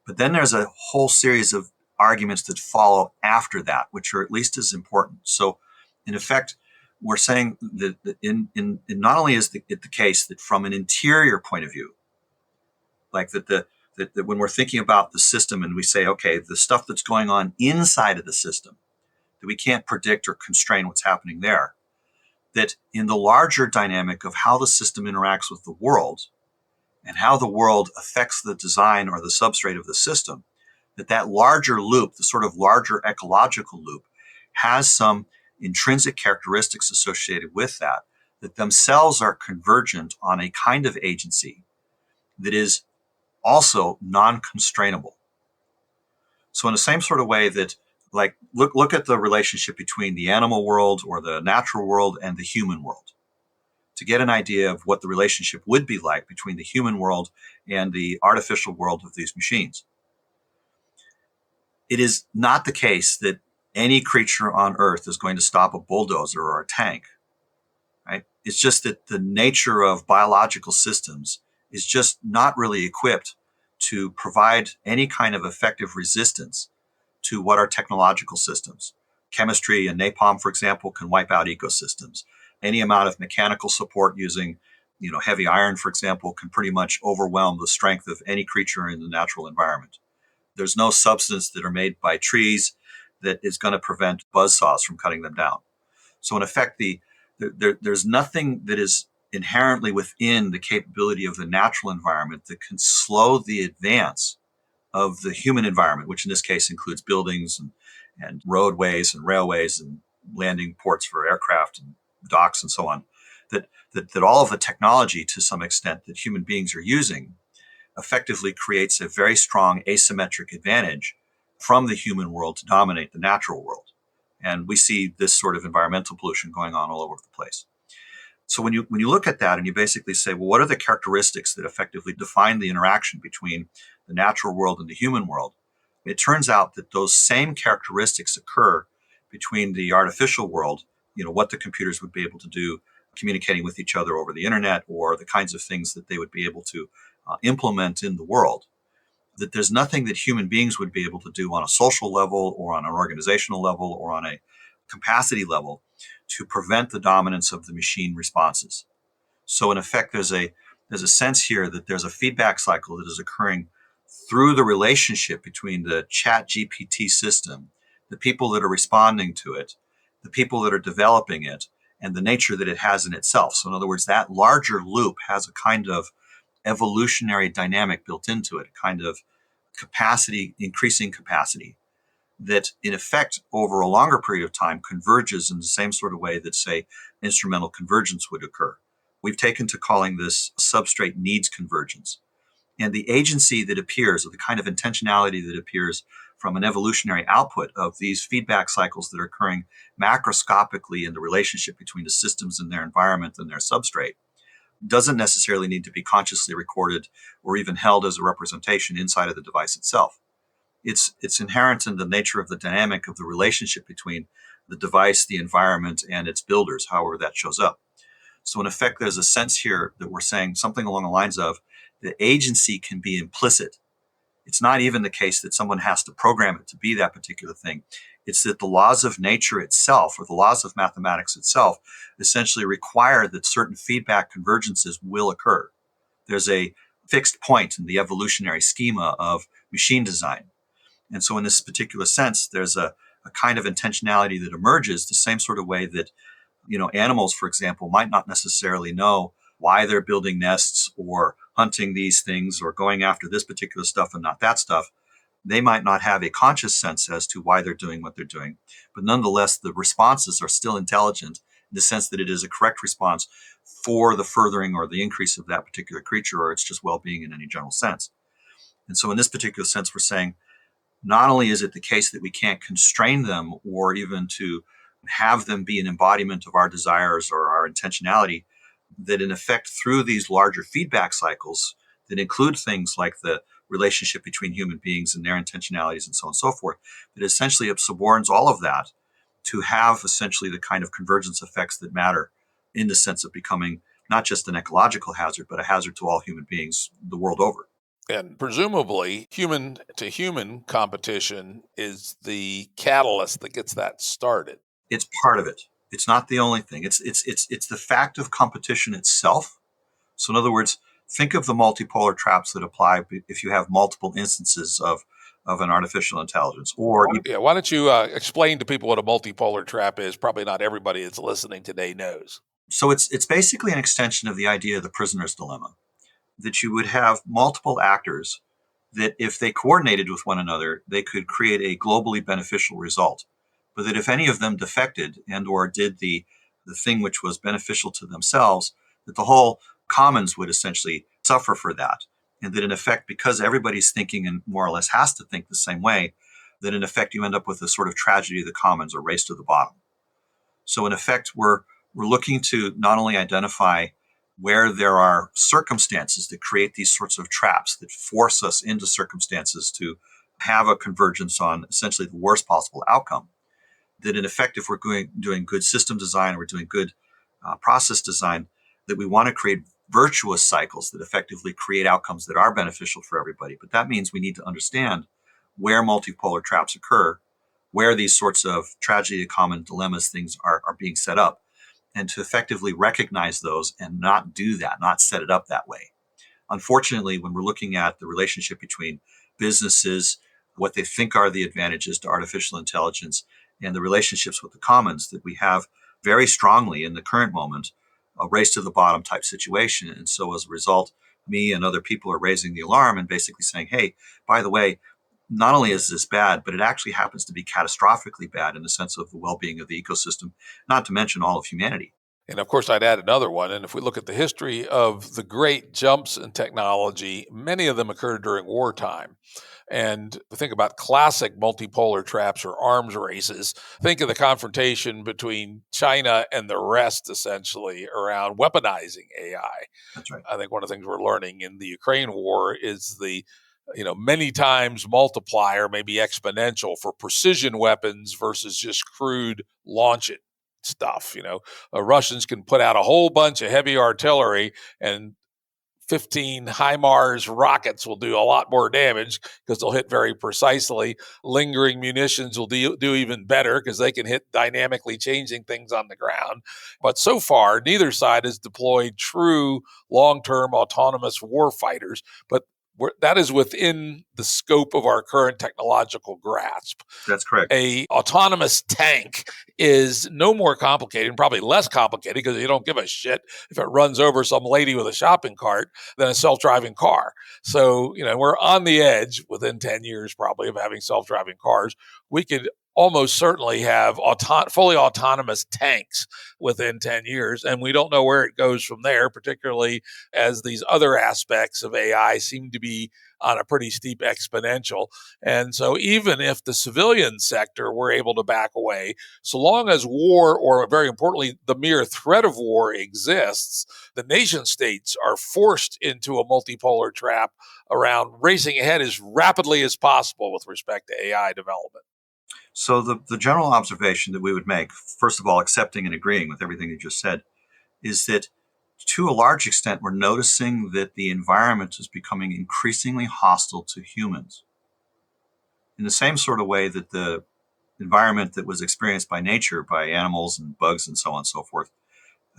Speaker 2: But then there's a whole series of arguments that follow after that, which are at least as important. So in effect, we're saying that in not only is it the case that from an interior point of view, like that when we're thinking about the system and we say, okay, the stuff that's going on inside of the system, that we can't predict or constrain what's happening there, that in the larger dynamic of how the system interacts with the world and how the world affects the design or the substrate of the system, that larger loop, the sort of larger ecological loop, has some intrinsic characteristics associated with that themselves are convergent on a kind of agency that is also non-constrainable. So in the same sort of way that, like, look at the relationship between the animal world or the natural world and the human world, to get an idea of what the relationship would be like between the human world and the artificial world of these machines. It is not the case that any creature on Earth is going to stop a bulldozer or a tank, right? It's just that the nature of biological systems is just not really equipped to provide any kind of effective resistance to what are technological systems. Chemistry and napalm, for example, can wipe out ecosystems. Any amount of mechanical support using, heavy iron, for example, can pretty much overwhelm the strength of any creature in the natural environment. There's no substance that are made by trees that is going to prevent buzzsaws from cutting them down. So in effect, there's nothing that is inherently within the capability of the natural environment that can slow the advance of the human environment, which in this case includes buildings and roadways and railways and landing ports for aircraft and docks and so on, that all of the technology to some extent that human beings are using effectively creates a very strong asymmetric advantage from the human world to dominate the natural world. And we see this sort of environmental pollution going on all over the place. So when you look at that and you basically say, well, what are the characteristics that effectively define the interaction between the natural world and the human world? It turns out that those same characteristics occur between the artificial world, what the computers would be able to do, communicating with each other over the internet, or the kinds of things that they would be able to implement in the world, that there's nothing that human beings would be able to do on a social level or on an organizational level or on a capacity level to prevent the dominance of the machine responses. So in effect, there's a sense here that there's a feedback cycle that is occurring through the relationship between the chat GPT system, the people that are responding to it, the people that are developing it, and the nature that it has in itself. So in other words, that larger loop has a kind of evolutionary dynamic built into it, a kind of capacity, increasing capacity, that in effect over a longer period of time converges in the same sort of way that, say, instrumental convergence would occur. We've taken to calling this substrate needs convergence. And the agency that appears, or the kind of intentionality that appears from an evolutionary output of these feedback cycles that are occurring macroscopically in the relationship between the systems and their environment and their substrate, doesn't necessarily need to be consciously recorded or even held as a representation inside of the device itself. It's inherent in the nature of the dynamic of the relationship between the device, the environment, and its builders, however that shows up. So in effect, there's a sense here that we're saying something along the lines of the agency can be implicit. It's not even the case that someone has to program it to be that particular thing. It's that the laws of nature itself, or the laws of mathematics itself, essentially require that certain feedback convergences will occur. There's a fixed point in the evolutionary schema of machine design. And so in this particular sense, there's a kind of intentionality that emerges the same sort of way that, animals, for example, might not necessarily know why they're building nests or hunting these things or going after this particular stuff and not that stuff. They might not have a conscious sense as to why they're doing what they're doing, but nonetheless, the responses are still intelligent in the sense that it is a correct response for the furthering or the increase of that particular creature or its just well-being in any general sense. And so in this particular sense, we're saying not only is it the case that we can't constrain them or even to have them be an embodiment of our desires or our intentionality, that in effect, through these larger feedback cycles that include things like the relationship between human beings and their intentionalities and so on and so forth, that essentially it suborns all of that to have essentially the kind of convergence effects that matter in the sense of becoming not just an ecological hazard, but a hazard to all human beings the world over.
Speaker 1: And presumably, human to human competition is the catalyst that gets that started.
Speaker 2: It's part of it. It's not the only thing. It's the fact of competition itself. So in other words, think of the multipolar traps that apply if you have multiple instances of an artificial intelligence. Or
Speaker 1: why don't you explain to people what a multipolar trap is? Probably not everybody that's listening today knows.
Speaker 2: So it's basically an extension of the idea of the prisoner's dilemma, that you would have multiple actors that if they coordinated with one another, they could create a globally beneficial result. But that if any of them defected and or did the thing which was beneficial to themselves, that the whole commons would essentially suffer for that. And that in effect, because everybody's thinking and more or less has to think the same way, that in effect you end up with a sort of tragedy of the commons or race to the bottom. So in effect, we're looking to not only identify where there are circumstances that create these sorts of traps that force us into circumstances to have a convergence on essentially the worst possible outcome, that in effect, if we're doing good system design, we're doing good process design, that we want to create virtuous cycles that effectively create outcomes that are beneficial for everybody. But that means we need to understand where multipolar traps occur, where these sorts of tragedy of common dilemmas things are being set up, and to effectively recognize those and not do that, not set it up that way. Unfortunately, when we're looking at the relationship between businesses, what they think are the advantages to artificial intelligence, and the relationships with the commons, that we have very strongly in the current moment a race to the bottom type situation. And so as a result, me and other people are raising the alarm and basically saying, hey, by the way, not only is this bad, but it actually happens to be catastrophically bad in the sense of the well-being of the ecosystem, not to mention all of humanity.
Speaker 1: And of course, I'd add another one. And if we look at the history of the great jumps in technology, many of them occurred during wartime. And think about classic multipolar traps or arms races. Think of the confrontation between China and the rest, essentially, around weaponizing AI.
Speaker 2: That's right.
Speaker 1: I think one of the things we're learning in the Ukraine war is the many times multiplier, maybe exponential for precision weapons versus just crude launch it stuff. Russians can put out a whole bunch of heavy artillery and 15 HIMARS rockets will do a lot more damage because they'll hit very precisely. Lingering munitions will do even better because they can hit dynamically changing things on the ground. But so far, neither side has deployed true long-term autonomous war fighters. But that is within the scope of our current technological grasp.
Speaker 2: That's correct.
Speaker 1: A autonomous tank is no more complicated, and probably less complicated because you don't give a shit if it runs over some lady with a shopping cart than a self-driving car. So, we're on the edge within 10 years probably of having self-driving cars. We could almost certainly have fully autonomous tanks within 10 years. And we don't know where it goes from there, particularly as these other aspects of AI seem to be on a pretty steep exponential. And so even if the civilian sector were able to back away, so long as war, or very importantly, the mere threat of war exists, the nation states are forced into a multipolar trap around racing ahead as rapidly as possible with respect to AI development.
Speaker 2: So the general observation that we would make, first of all, accepting and agreeing with everything you just said, is that to a large extent, we're noticing that the environment is becoming increasingly hostile to humans. In the same sort of way that the environment that was experienced by nature, by animals and bugs and so on and so forth,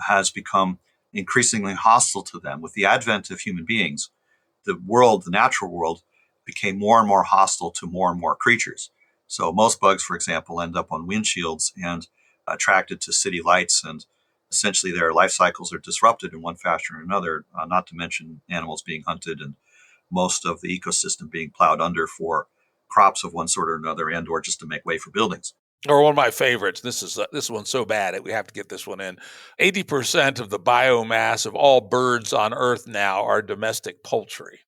Speaker 2: has become increasingly hostile to them. With the advent of human beings, the natural world, became more and more hostile to more and more creatures. So most bugs, for example, end up on windshields and attracted to city lights, and essentially their life cycles are disrupted in one fashion or another, not to mention animals being hunted and most of the ecosystem being plowed under for crops of one sort or another, and or just to make way for buildings.
Speaker 1: Or one of my favorites. This one's so bad we have to get this one in. 80% of the biomass of all birds on Earth now are domestic poultry.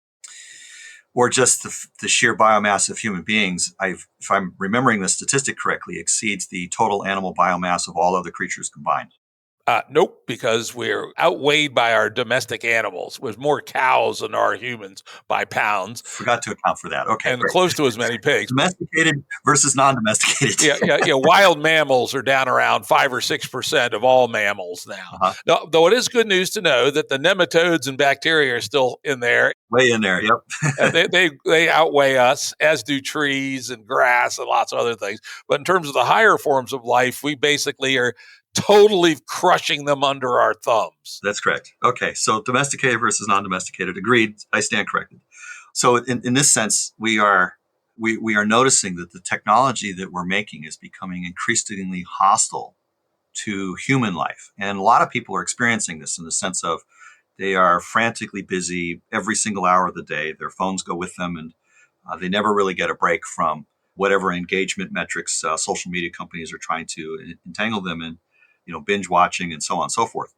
Speaker 2: Or just the sheer biomass of human beings, if I'm remembering the statistic correctly, exceeds the total animal biomass of all other creatures combined.
Speaker 1: Nope, because we're outweighed by our domestic animals with more cows than our humans by pounds.
Speaker 2: Forgot to account for that. Okay,
Speaker 1: and
Speaker 2: great.
Speaker 1: Close to as many pigs.
Speaker 2: Domesticated versus non-domesticated.
Speaker 1: Yeah. Wild mammals are down around 5 or 6% of all mammals now.
Speaker 2: Uh-huh.
Speaker 1: Though it is good news to know that the nematodes and bacteria are still in there.
Speaker 2: Way in there, yep.
Speaker 1: They outweigh us, as do trees and grass and lots of other things. But in terms of the higher forms of life, we basically are totally crushing them under our thumbs.
Speaker 2: That's correct. Okay, so domesticated versus non-domesticated, agreed. I stand corrected. So in this sense, we are noticing that the technology that we're making is becoming increasingly hostile to human life. And a lot of people are experiencing this in the sense of they are frantically busy every single hour of the day. Their phones go with them, and they never really get a break from whatever engagement metrics social media companies are trying to entangle them in, binge watching and so on and so forth.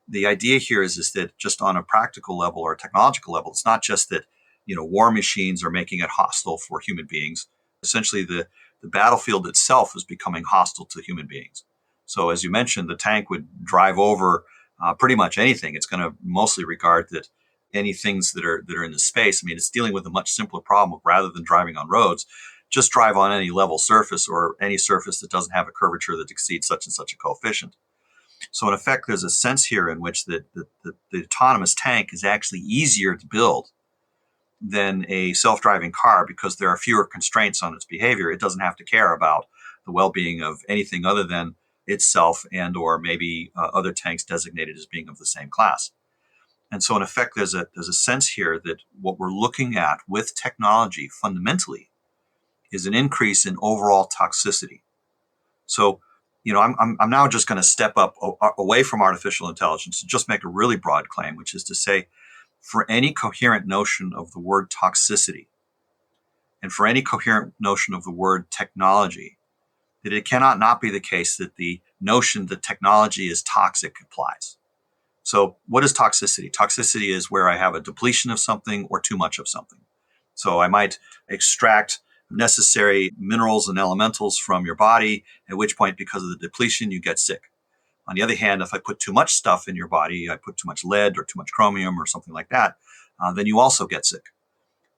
Speaker 2: The idea here is that just on a practical level or a technological level, it's not just that, war machines are making it hostile for human beings. Essentially, the battlefield itself is becoming hostile to human beings. So as you mentioned, the tank would drive over pretty much anything. It's going to mostly regard that any things that are in the space. I mean, it's dealing with a much simpler problem. Rather than driving on roads, just drive on any level surface or any surface that doesn't have a curvature that exceeds such and such a coefficient. So in effect, there's a sense here in which the autonomous tank is actually easier to build than a self-driving car because there are fewer constraints on its behavior. It doesn't have to care about the well-being of anything other than itself and or maybe other tanks designated as being of the same class. And so in effect, there's a sense here that what we're looking at with technology fundamentally is an increase in overall toxicity. So, I'm now just going to step up away from artificial intelligence and just make a really broad claim, which is to say, for any coherent notion of the word toxicity and for any coherent notion of the word technology, that it cannot not be the case that the notion that technology is toxic applies. So what is toxicity? Toxicity is where I have a depletion of something or too much of something. So I might extract necessary minerals and elementals from your body, at which point, because of the depletion, you get sick. On the other hand, if I put too much stuff in your body, I put too much lead or too much chromium or something like that, then you also get sick.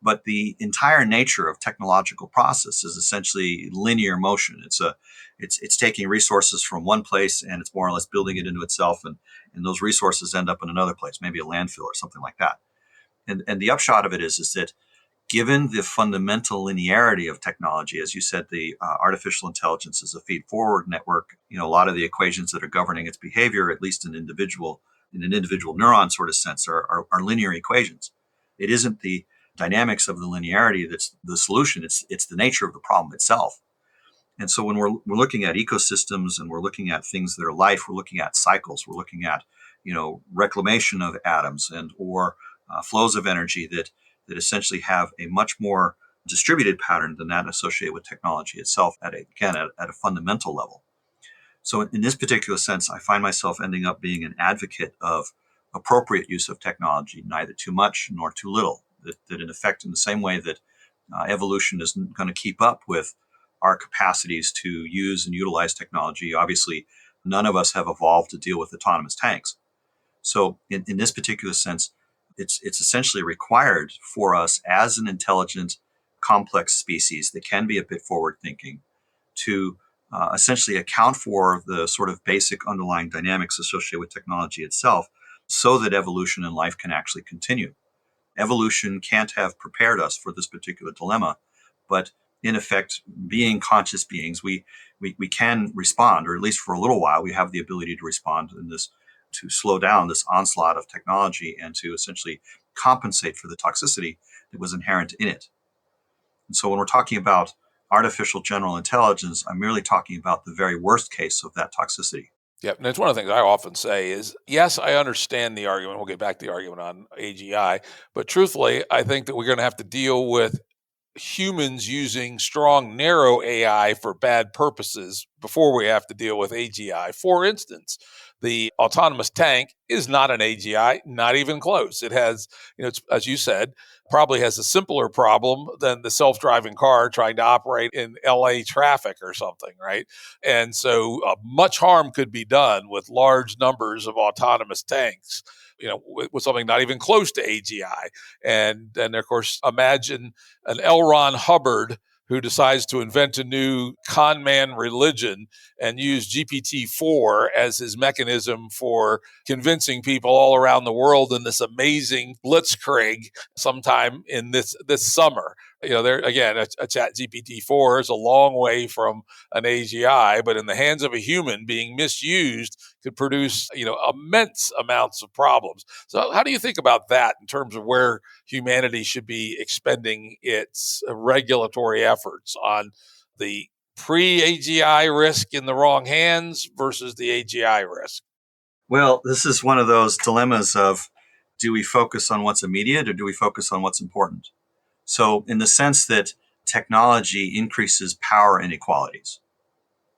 Speaker 2: But the entire nature of technological process is essentially linear motion. It's taking resources from one place and it's more or less building it into itself, and those resources end up in another place, maybe a landfill or something like that. And the upshot of it is that given the fundamental linearity of technology, as you said, the artificial intelligence is a feed-forward network. A lot of the equations that are governing its behavior, at least in an individual neuron sort of sense, are linear equations. It isn't the dynamics of the linearity that's the solution. It's the nature of the problem itself. And so when we're looking at ecosystems and we're looking at things that are life, we're looking at cycles. We're looking at reclamation of atoms and or flows of energy that essentially have a much more distributed pattern than that associated with technology itself at a fundamental level. So in this particular sense, I find myself ending up being an advocate of appropriate use of technology, neither too much nor too little. That in effect, in the same way that evolution isn't going to keep up with our capacities to use and utilize technology, obviously none of us have evolved to deal with autonomous tanks. So in this particular sense, it's essentially required for us as an intelligent, complex species that can be a bit forward-thinking to essentially account for the sort of basic underlying dynamics associated with technology itself so that evolution and life can actually continue. Evolution can't have prepared us for this particular dilemma, but in effect, being conscious beings, we can respond, or at least for a little while, we have the ability to respond in this, to slow down this onslaught of technology and to essentially compensate for the toxicity that was inherent in it. And so when we're talking about artificial general intelligence, I'm merely talking about the very worst case of that toxicity.
Speaker 1: Yep. And it's one of the things I often say is, yes, I understand the argument. We'll get back to the argument on AGI. But truthfully, I think that we're going to have to deal with humans using strong, narrow AI for bad purposes before we have to deal with AGI. For instance, the autonomous tank is not an AGI, not even close. It has, it's, as you said, probably has a simpler problem than the self-driving car trying to operate in LA traffic or something, right? And so much harm could be done with large numbers of autonomous tanks, with something not even close to AGI. And then, of course, imagine an L. Ron Hubbard who decides to invent a new con man religion and use GPT-4 as his mechanism for convincing people all around the world in this amazing blitzkrieg sometime in this summer. There again, a chat GPT-4 is a long way from an AGI, but in the hands of a human being misused could produce, immense amounts of problems. So how do you think about that in terms of where humanity should be expending its regulatory efforts on the pre-AGI risk in the wrong hands versus the AGI risk?
Speaker 2: Well, this is one of those dilemmas of, do we focus on what's immediate or do we focus on what's important? So in the sense that technology increases power inequalities,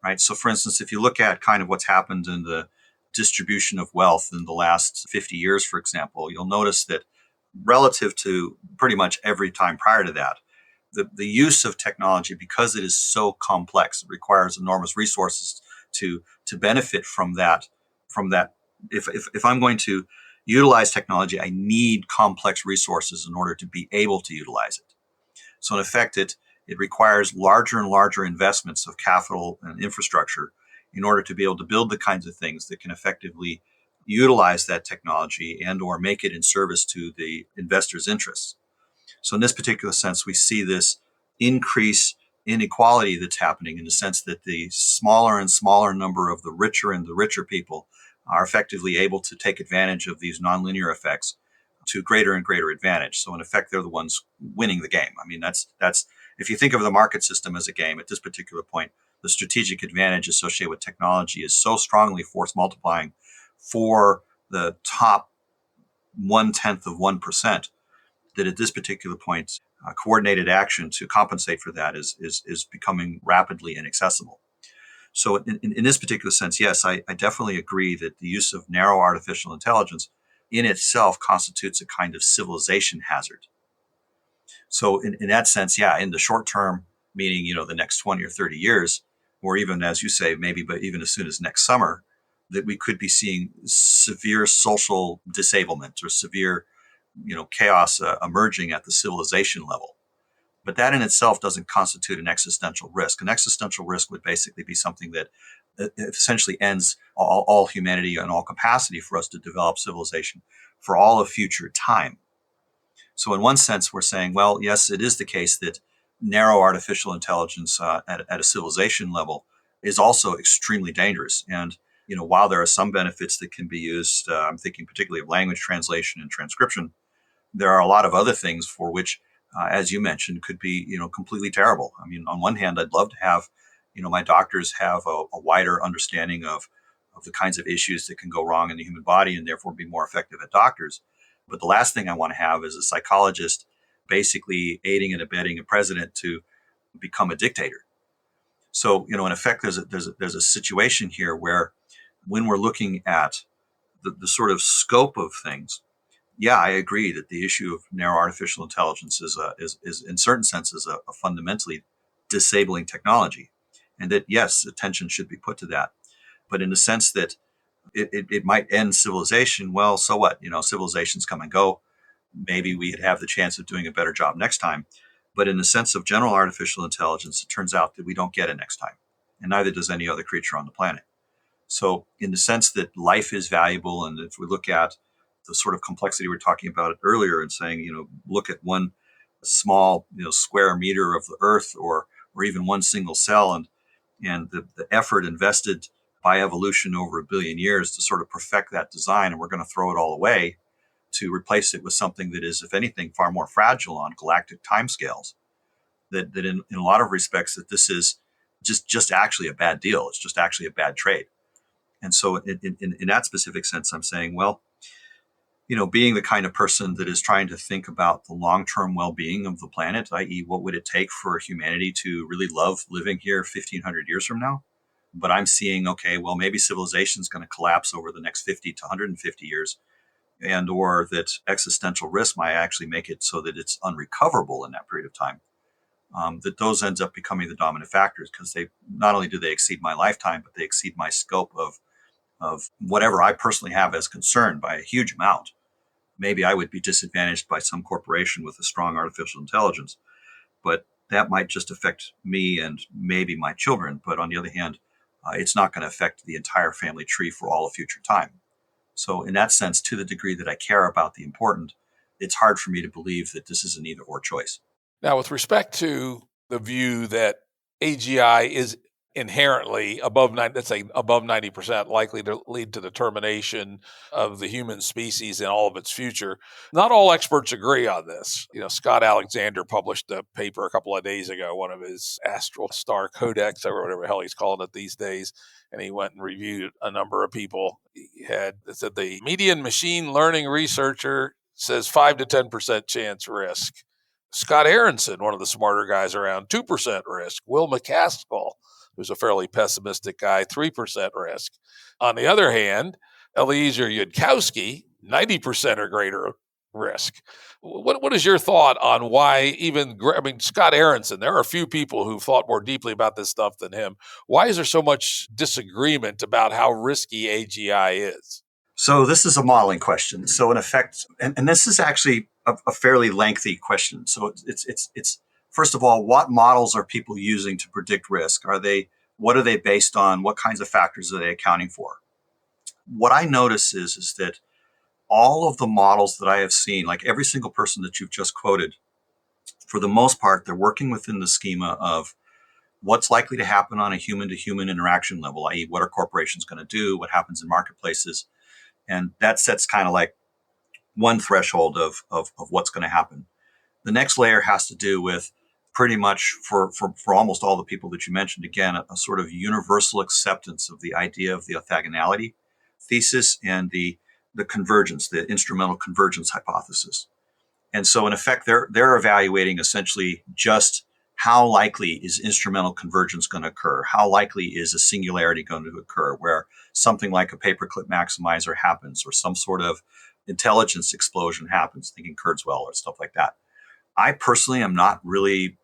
Speaker 2: right? So for instance, if you look at kind of what's happened in the distribution of wealth in the last 50 years, for example, you'll notice that relative to pretty much every time prior to that, the use of technology, because it is so complex, it requires enormous resources to benefit from that. If I'm going to utilize technology, I need complex resources in order to be able to utilize it. So in effect, it requires larger and larger investments of capital and infrastructure in order to be able to build the kinds of things that can effectively utilize that technology and or make it in service to the investor's interests. So in this particular sense, we see this increase inequality that's happening in the sense that the smaller and smaller number of the richer and the richer people are effectively able to take advantage of these nonlinear effects to greater and greater advantage. So in effect, they're the ones winning the game. I mean, that's if you think of the market system as a game at this particular point, the strategic advantage associated with technology is so strongly force multiplying for the top 0.1% that at this particular point, coordinated action to compensate for that is becoming rapidly inaccessible. So in this particular sense, yes, I definitely agree that the use of narrow artificial intelligence in itself constitutes a kind of civilization hazard. So in that sense, yeah, in the short term, meaning, the next 20 or 30 years, or even, as you say, maybe, but even as soon as next summer, that we could be seeing severe social disablement or severe, chaos emerging at the civilization level. But that in itself doesn't constitute an existential risk. An existential risk would basically be something that essentially ends all humanity and all capacity for us to develop civilization for all of future time. So in one sense, we're saying, well, yes, it is the case that narrow artificial intelligence at a civilization level is also extremely dangerous. And, while there are some benefits that can be used, I'm thinking particularly of language translation and transcription, there are a lot of other things for which, as you mentioned, could be, completely terrible. I mean, on one hand, I'd love to have, my doctors have a wider understanding of the kinds of issues that can go wrong in the human body and therefore be more effective at doctors. But the last thing I want to have is a psychologist basically aiding and abetting a president to become a dictator. So, in effect, there's a situation here where when we're looking at the sort of scope of things, yeah, I agree that the issue of narrow artificial intelligence is in certain senses a fundamentally disabling technology, and that yes, attention should be put to that. But in the sense that it might end civilization, well, so what? Civilizations come and go. Maybe we'd have the chance of doing a better job next time. But in the sense of general artificial intelligence, it turns out that we don't get it next time, and neither does any other creature on the planet. So in the sense that life is valuable, and if we look at the sort of complexity we were talking about earlier and saying, look at one small, square meter of the earth or even one single cell and the effort invested by evolution over 1 billion years to sort of perfect that design, and we're going to throw it all away to replace it with something that is, if anything, far more fragile on galactic timescales. That in a lot of respects, that this is just actually a bad deal. It's just actually a bad trade. And so in that specific sense, I'm saying, well, being the kind of person that is trying to think about the long-term well-being of the planet, i.e., what would it take for humanity to really love living here 1,500 years from now? But I'm seeing, okay, well, maybe civilization is going to collapse over the next 50 to 150 years, and or that existential risk might actually make it so that it's unrecoverable in that period of time. That those ends up becoming the dominant factors because they not only do they exceed my lifetime, but they exceed my scope of whatever I personally have as concern by a huge amount. Maybe I would be disadvantaged by some corporation with a strong artificial intelligence, but that might just affect me and maybe my children. But on the other hand, it's not going to affect the entire family tree for all of future time. So in that sense, to the degree that I care about the important, it's hard for me to believe that this is an either or choice.
Speaker 1: Now, with respect to the view that AGI is inherently above 90% likely to lead to the termination of the human species and all of its future. Not all experts agree on this. Scott Alexander published a paper a couple of days ago, one of his astral star codex or whatever the hell he's calling it these days. And he went and reviewed a number of people. He said the median machine learning researcher says 5 to 10% chance risk. Scott Aronson, one of the smarter guys around, 2% risk. Will McCaskill, who's a fairly pessimistic guy, 3% risk. On the other hand, Eliezer Yudkowsky, 90% or greater risk. What is your thought on why Scott Aronson, there are a few people who've thought more deeply about this stuff than him. Why is there so much disagreement about how risky AGI is?
Speaker 2: So this is a modeling question. So in effect, and this is actually a fairly lengthy question. So it's first of all, what models are people using to predict risk? What are they based on? What kinds of factors are they accounting for? What I notice is that all of the models that I have seen, like every single person that you've just quoted, for the most part, they're working within the schema of what's likely to happen on a human-to-human interaction level, i.e., what are corporations going to do, what happens in marketplaces. And that sets kind of like one threshold of what's going to happen. The next layer has to do with pretty much for almost all the people that you mentioned, again, a sort of universal acceptance of the idea of the orthogonality thesis and the convergence, the instrumental convergence hypothesis. And so in effect, they're evaluating essentially just how likely is instrumental convergence going to occur? How likely is a singularity going to occur where something like a paperclip maximizer happens or some sort of intelligence explosion happens, thinking Kurzweil or stuff like that. I personally am not really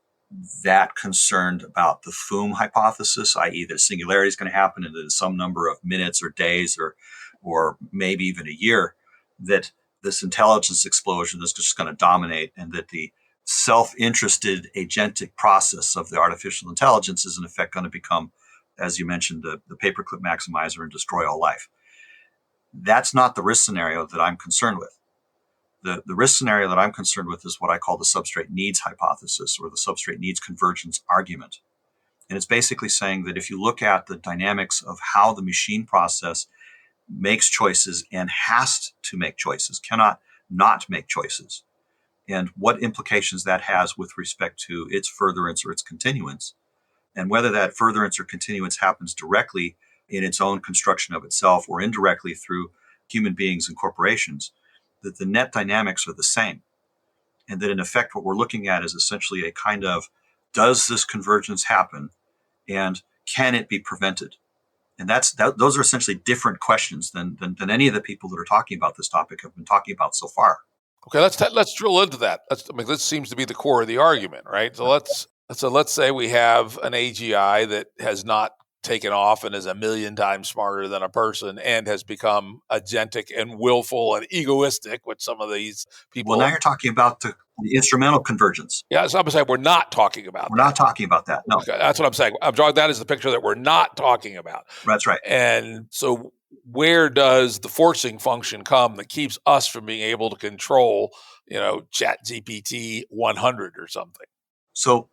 Speaker 2: that concerned about the Foom hypothesis, i.e. that a singularity is going to happen in some number of minutes or days or maybe even a year, that this intelligence explosion is just going to dominate and that the self-interested agentic process of the artificial intelligence is in effect going to become, as you mentioned, the paperclip maximizer and destroy all life. That's not the risk scenario that I'm concerned with. The risk scenario that I'm concerned with is what I call the substrate needs hypothesis or the substrate needs convergence argument. And it's basically saying that if you look at the dynamics of how the machine process makes choices and has to make choices, cannot not make choices, and what implications that has with respect to its furtherance or its continuance, and whether that furtherance or continuance happens directly in its own construction of itself or indirectly through human beings and corporations, that the net dynamics are the same. And that in effect, what we're looking at is essentially a kind of, does this convergence happen and can it be prevented? And those are essentially different questions than any of the people that are talking about this topic have been talking about so far.
Speaker 1: Okay, let's drill into that. This seems to be the core of the argument, right? So let's say we have an AGI that has not taken off and is a million times smarter than a person and has become agentic and willful and egoistic, which some of these people.
Speaker 2: Well, now you're talking about the instrumental convergence.
Speaker 1: Yeah, so I'm saying we're not talking about
Speaker 2: We're not talking about that. No.
Speaker 1: Okay, that's what I'm saying. I'm drawing that as the picture that we're not talking about.
Speaker 2: That's right.
Speaker 1: And so where does the forcing function come that keeps us from being able to control, ChatGPT 100 or something?
Speaker 2: So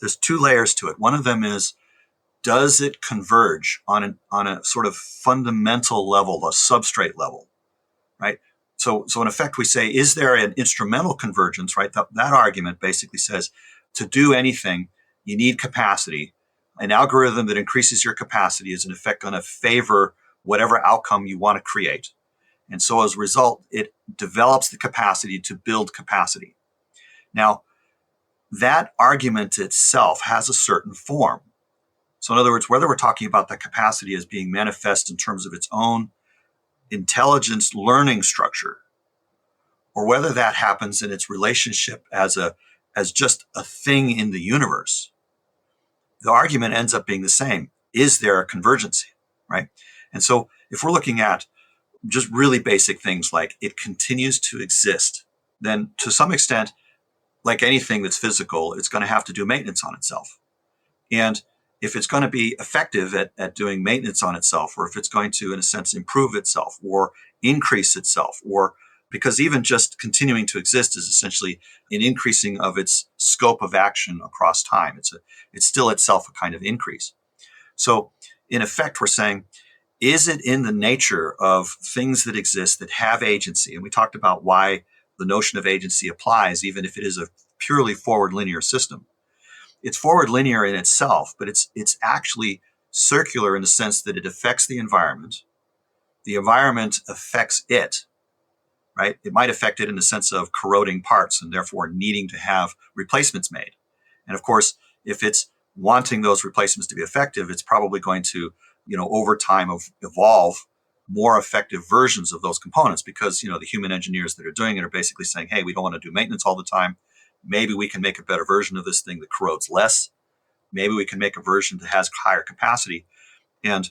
Speaker 2: there's two layers to it. One of them is, does it converge on a sort of fundamental level, a substrate level, right? So in effect, we say, is there an instrumental convergence, right? That argument basically says to do anything, you need capacity. An algorithm that increases your capacity is in effect going to favor whatever outcome you want to create. And so as a result, it develops the capacity to build capacity. Now, that argument itself has a certain form. So in other words, whether we're talking about the capacity as being manifest in terms of its own intelligence learning structure, or whether that happens in its relationship as just a thing in the universe, the argument ends up being the same. Is there a convergence, right? And so if we're looking at just really basic things like it continues to exist, then to some extent, like anything that's physical, it's going to have to do maintenance on itself. And if it's going to be effective at doing maintenance on itself, or if it's going to, in a sense, improve itself or increase itself, or because even just continuing to exist is essentially an increasing of its scope of action across time. It's still itself a kind of increase. So in effect, we're saying, is it in the nature of things that exist that have agency? And we talked about why the notion of agency applies, even if it is a purely forward linear system. It's forward linear in itself, but it's actually circular in the sense that it affects the environment affects it, right? It might affect it in the sense of corroding parts and therefore needing to have replacements made. And of course, if it's wanting those replacements to be effective, it's probably going to, over time evolve more effective versions of those components, because, the human engineers that are doing it are basically saying, hey, we don't want to do maintenance all the time. Maybe we can make a better version of this thing that corrodes less. Maybe we can make a version that has higher capacity. And,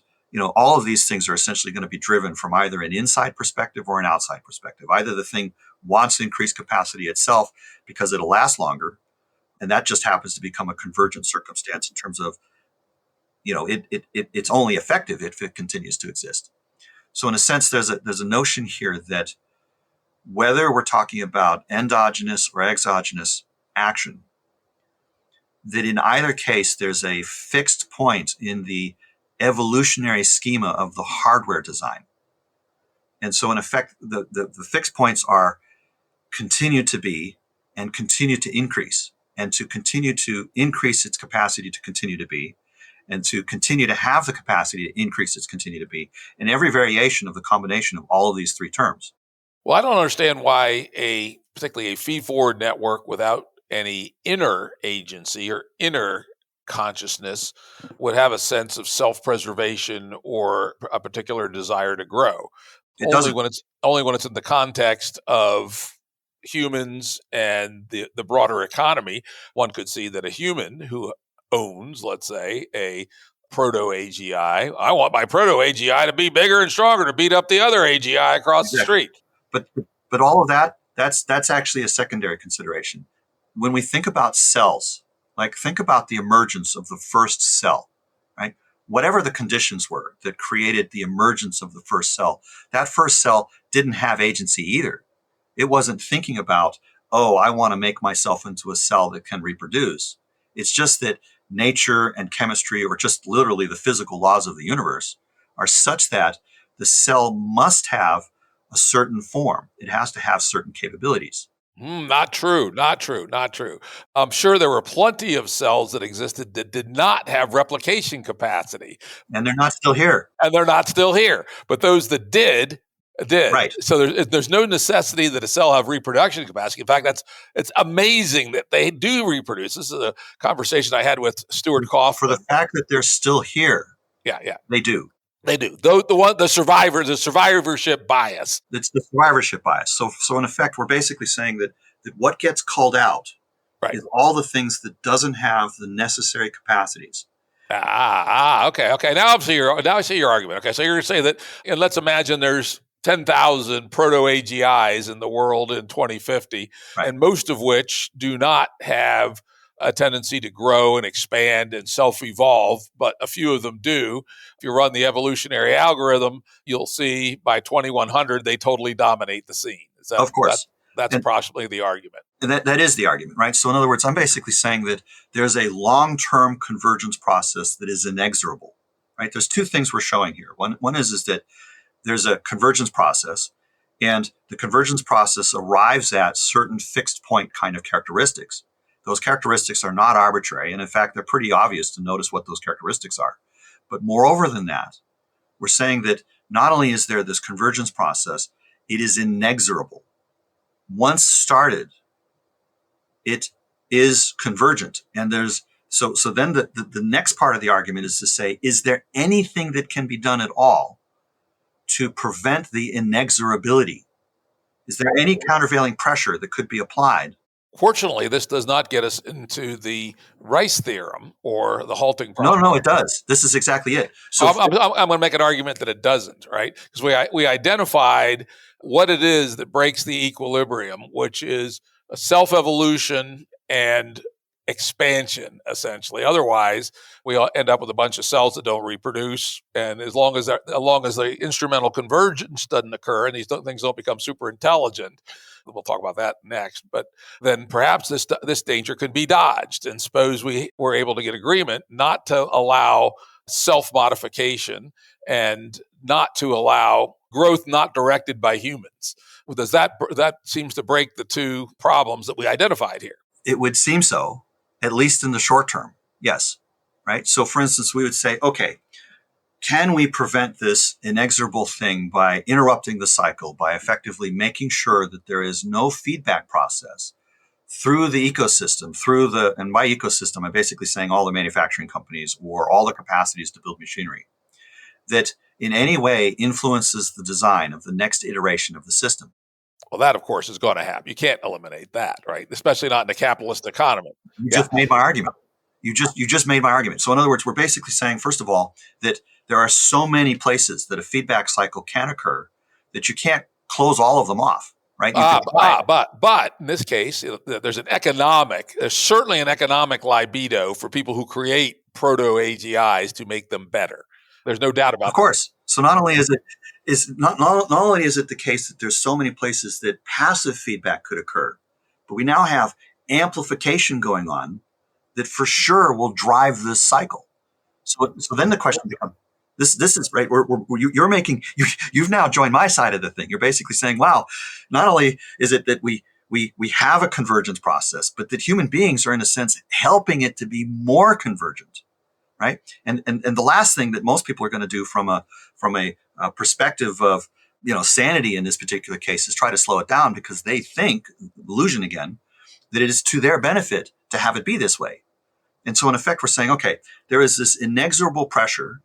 Speaker 2: all of these things are essentially going to be driven from either an inside perspective or an outside perspective. Either the thing wants to increase capacity itself because it'll last longer, and that just happens to become a convergent circumstance in terms of, it's only effective if it continues to exist. So in a sense, there's a notion here that whether we're talking about endogenous or exogenous action, that in either case, there's a fixed point in the evolutionary schema of the hardware design. And so in effect, the fixed points are continue to be and continue to increase, and to continue to increase its capacity to continue to be, and to continue to have the capacity to increase its continue to be, and every variation of the combination of all of these three terms.
Speaker 1: Well, I don't understand why particularly a feed-forward network without any inner agency or inner consciousness would have a sense of self-preservation or a particular desire to grow. Only when it's in the context of humans and the broader economy. One could see that a human who owns, let's say, a proto-AGI, I want my proto-AGI to be bigger and stronger to beat up the other AGI across the street.
Speaker 2: But all of that's actually a secondary consideration. When we think about cells, think about the emergence of the first cell, right? Whatever the conditions were that created the emergence of the first cell, that first cell didn't have agency either. It wasn't thinking about, I want to make myself into a cell that can reproduce. It's just that nature and chemistry, or just literally the physical laws of the universe, are such that the cell must have a certain form. It has to have certain capabilities.
Speaker 1: Not true. I'm sure there were plenty of cells that existed that did not have replication capacity.
Speaker 2: And they're not still here.
Speaker 1: But those that did.
Speaker 2: Right.
Speaker 1: So there's no necessity that a cell have reproduction capacity. In fact, it's amazing that they do reproduce. This is a conversation I had with Stuart Kaufman.
Speaker 2: For the fact that they're still here.
Speaker 1: Yeah.
Speaker 2: They do.
Speaker 1: The survivorship bias.
Speaker 2: It's the survivorship bias. So in effect, we're basically saying that what gets called out is all the things that doesn't have the necessary capacities.
Speaker 1: Okay. Now I see your argument. Okay, so you're going to say that, and let's imagine there's 10,000 proto-AGIs in the world in 2050, and most of which do not have a tendency to grow and expand and self-evolve, but a few of them do. If you run the evolutionary algorithm, you'll see by 2100, they totally dominate the scene.
Speaker 2: Of course.
Speaker 1: That's possibly the argument.
Speaker 2: And that is the argument, right? So in other words, I'm basically saying that there's a long-term convergence process that is inexorable, right? There's two things we're showing here. One is that there's a convergence process, and the convergence process arrives at certain fixed point kind of characteristics. Those characteristics are not arbitrary, and in fact, they're pretty obvious to notice what those characteristics are. But moreover than that, we're saying that not only is there this convergence process, It is inexorable. Once started, it is convergent. And so then the next part of the argument is to say, is there anything that can be done at all to prevent the inexorability? Is there any countervailing pressure that could be applied?
Speaker 1: Fortunately, this does not get us into the Rice theorem or the halting problem.
Speaker 2: No, it does. This is exactly it. So
Speaker 1: I'm going to make an argument that it doesn't, right? Because we identified what it is that breaks the equilibrium, which is a self-evolution and expansion, essentially. Otherwise, we all end up with a bunch of cells that don't reproduce. And as long as the instrumental convergence doesn't occur and these things don't become super intelligent, we'll talk about that next. But then perhaps this danger can be dodged. And suppose we were able to get agreement not to allow self-modification and not to allow growth not directed by humans. Does that seems to break the two problems that we identified here?
Speaker 2: It would seem so, at least in the short term. Yes. Right. So for instance, we would say, okay, can we prevent this inexorable thing by interrupting the cycle, by effectively making sure that there is no feedback process through the ecosystem, and by ecosystem, I'm basically saying all the manufacturing companies or all the capacities to build machinery, that in any way influences the design of the next iteration of the system?
Speaker 1: Well, that, of course, is going to happen. You can't eliminate that, right? Especially not in a capitalist economy.
Speaker 2: You just made my argument. You just made my argument. So in other words, we're basically saying, first of all, that there are so many places that a feedback cycle can occur that you can't close all of them off, right?
Speaker 1: But in this case, there's certainly an economic libido for people who create proto-AGIs to make them better. There's no doubt about that.
Speaker 2: Of course. So not only is it the case that there's so many places that passive feedback could occur, but we now have amplification going on that for sure will drive this cycle. So then the question becomes, this is right. You've now joined my side of the thing. You're basically saying, wow, not only is it that we have a convergence process, but that human beings are in a sense helping it to be more convergent, right? And the last thing that most people are going to do from a perspective of sanity in this particular case is try to slow it down, because they think, illusion again, that it is to their benefit to have it be this way. And so in effect, we're saying, okay, there is this inexorable pressure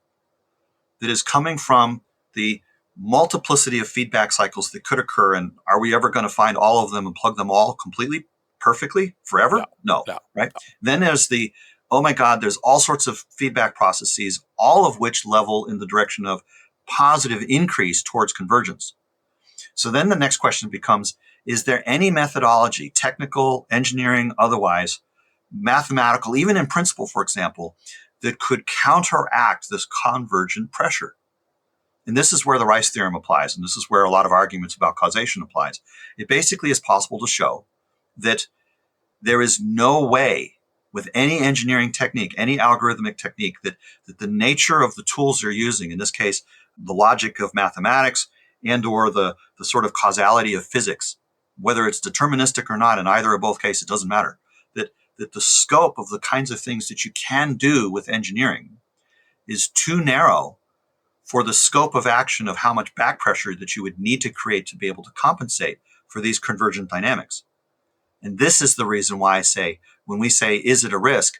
Speaker 2: that is coming from the multiplicity of feedback cycles that could occur. And are we ever going to find all of them and plug them all completely, perfectly, forever? No. Right? No. Then there's oh my God, there's all sorts of feedback processes, all of which level in the direction of positive increase towards convergence. So then the next question becomes, is there any methodology, technical, engineering, otherwise, mathematical, even in principle, for example, that could counteract this convergent pressure? And this is where the Rice theorem applies, and this is where a lot of arguments about causation applies. It basically is possible to show that there is no way with any engineering technique, any algorithmic technique, that the nature of the tools you're using, in this case, the logic of mathematics and or the sort of causality of physics, whether it's deterministic or not, in either or both cases, it doesn't matter, that the scope of the kinds of things that you can do with engineering is too narrow for the scope of action of how much back pressure that you would need to create to be able to compensate for these convergent dynamics. And this is the reason why I say, when we say, is it a risk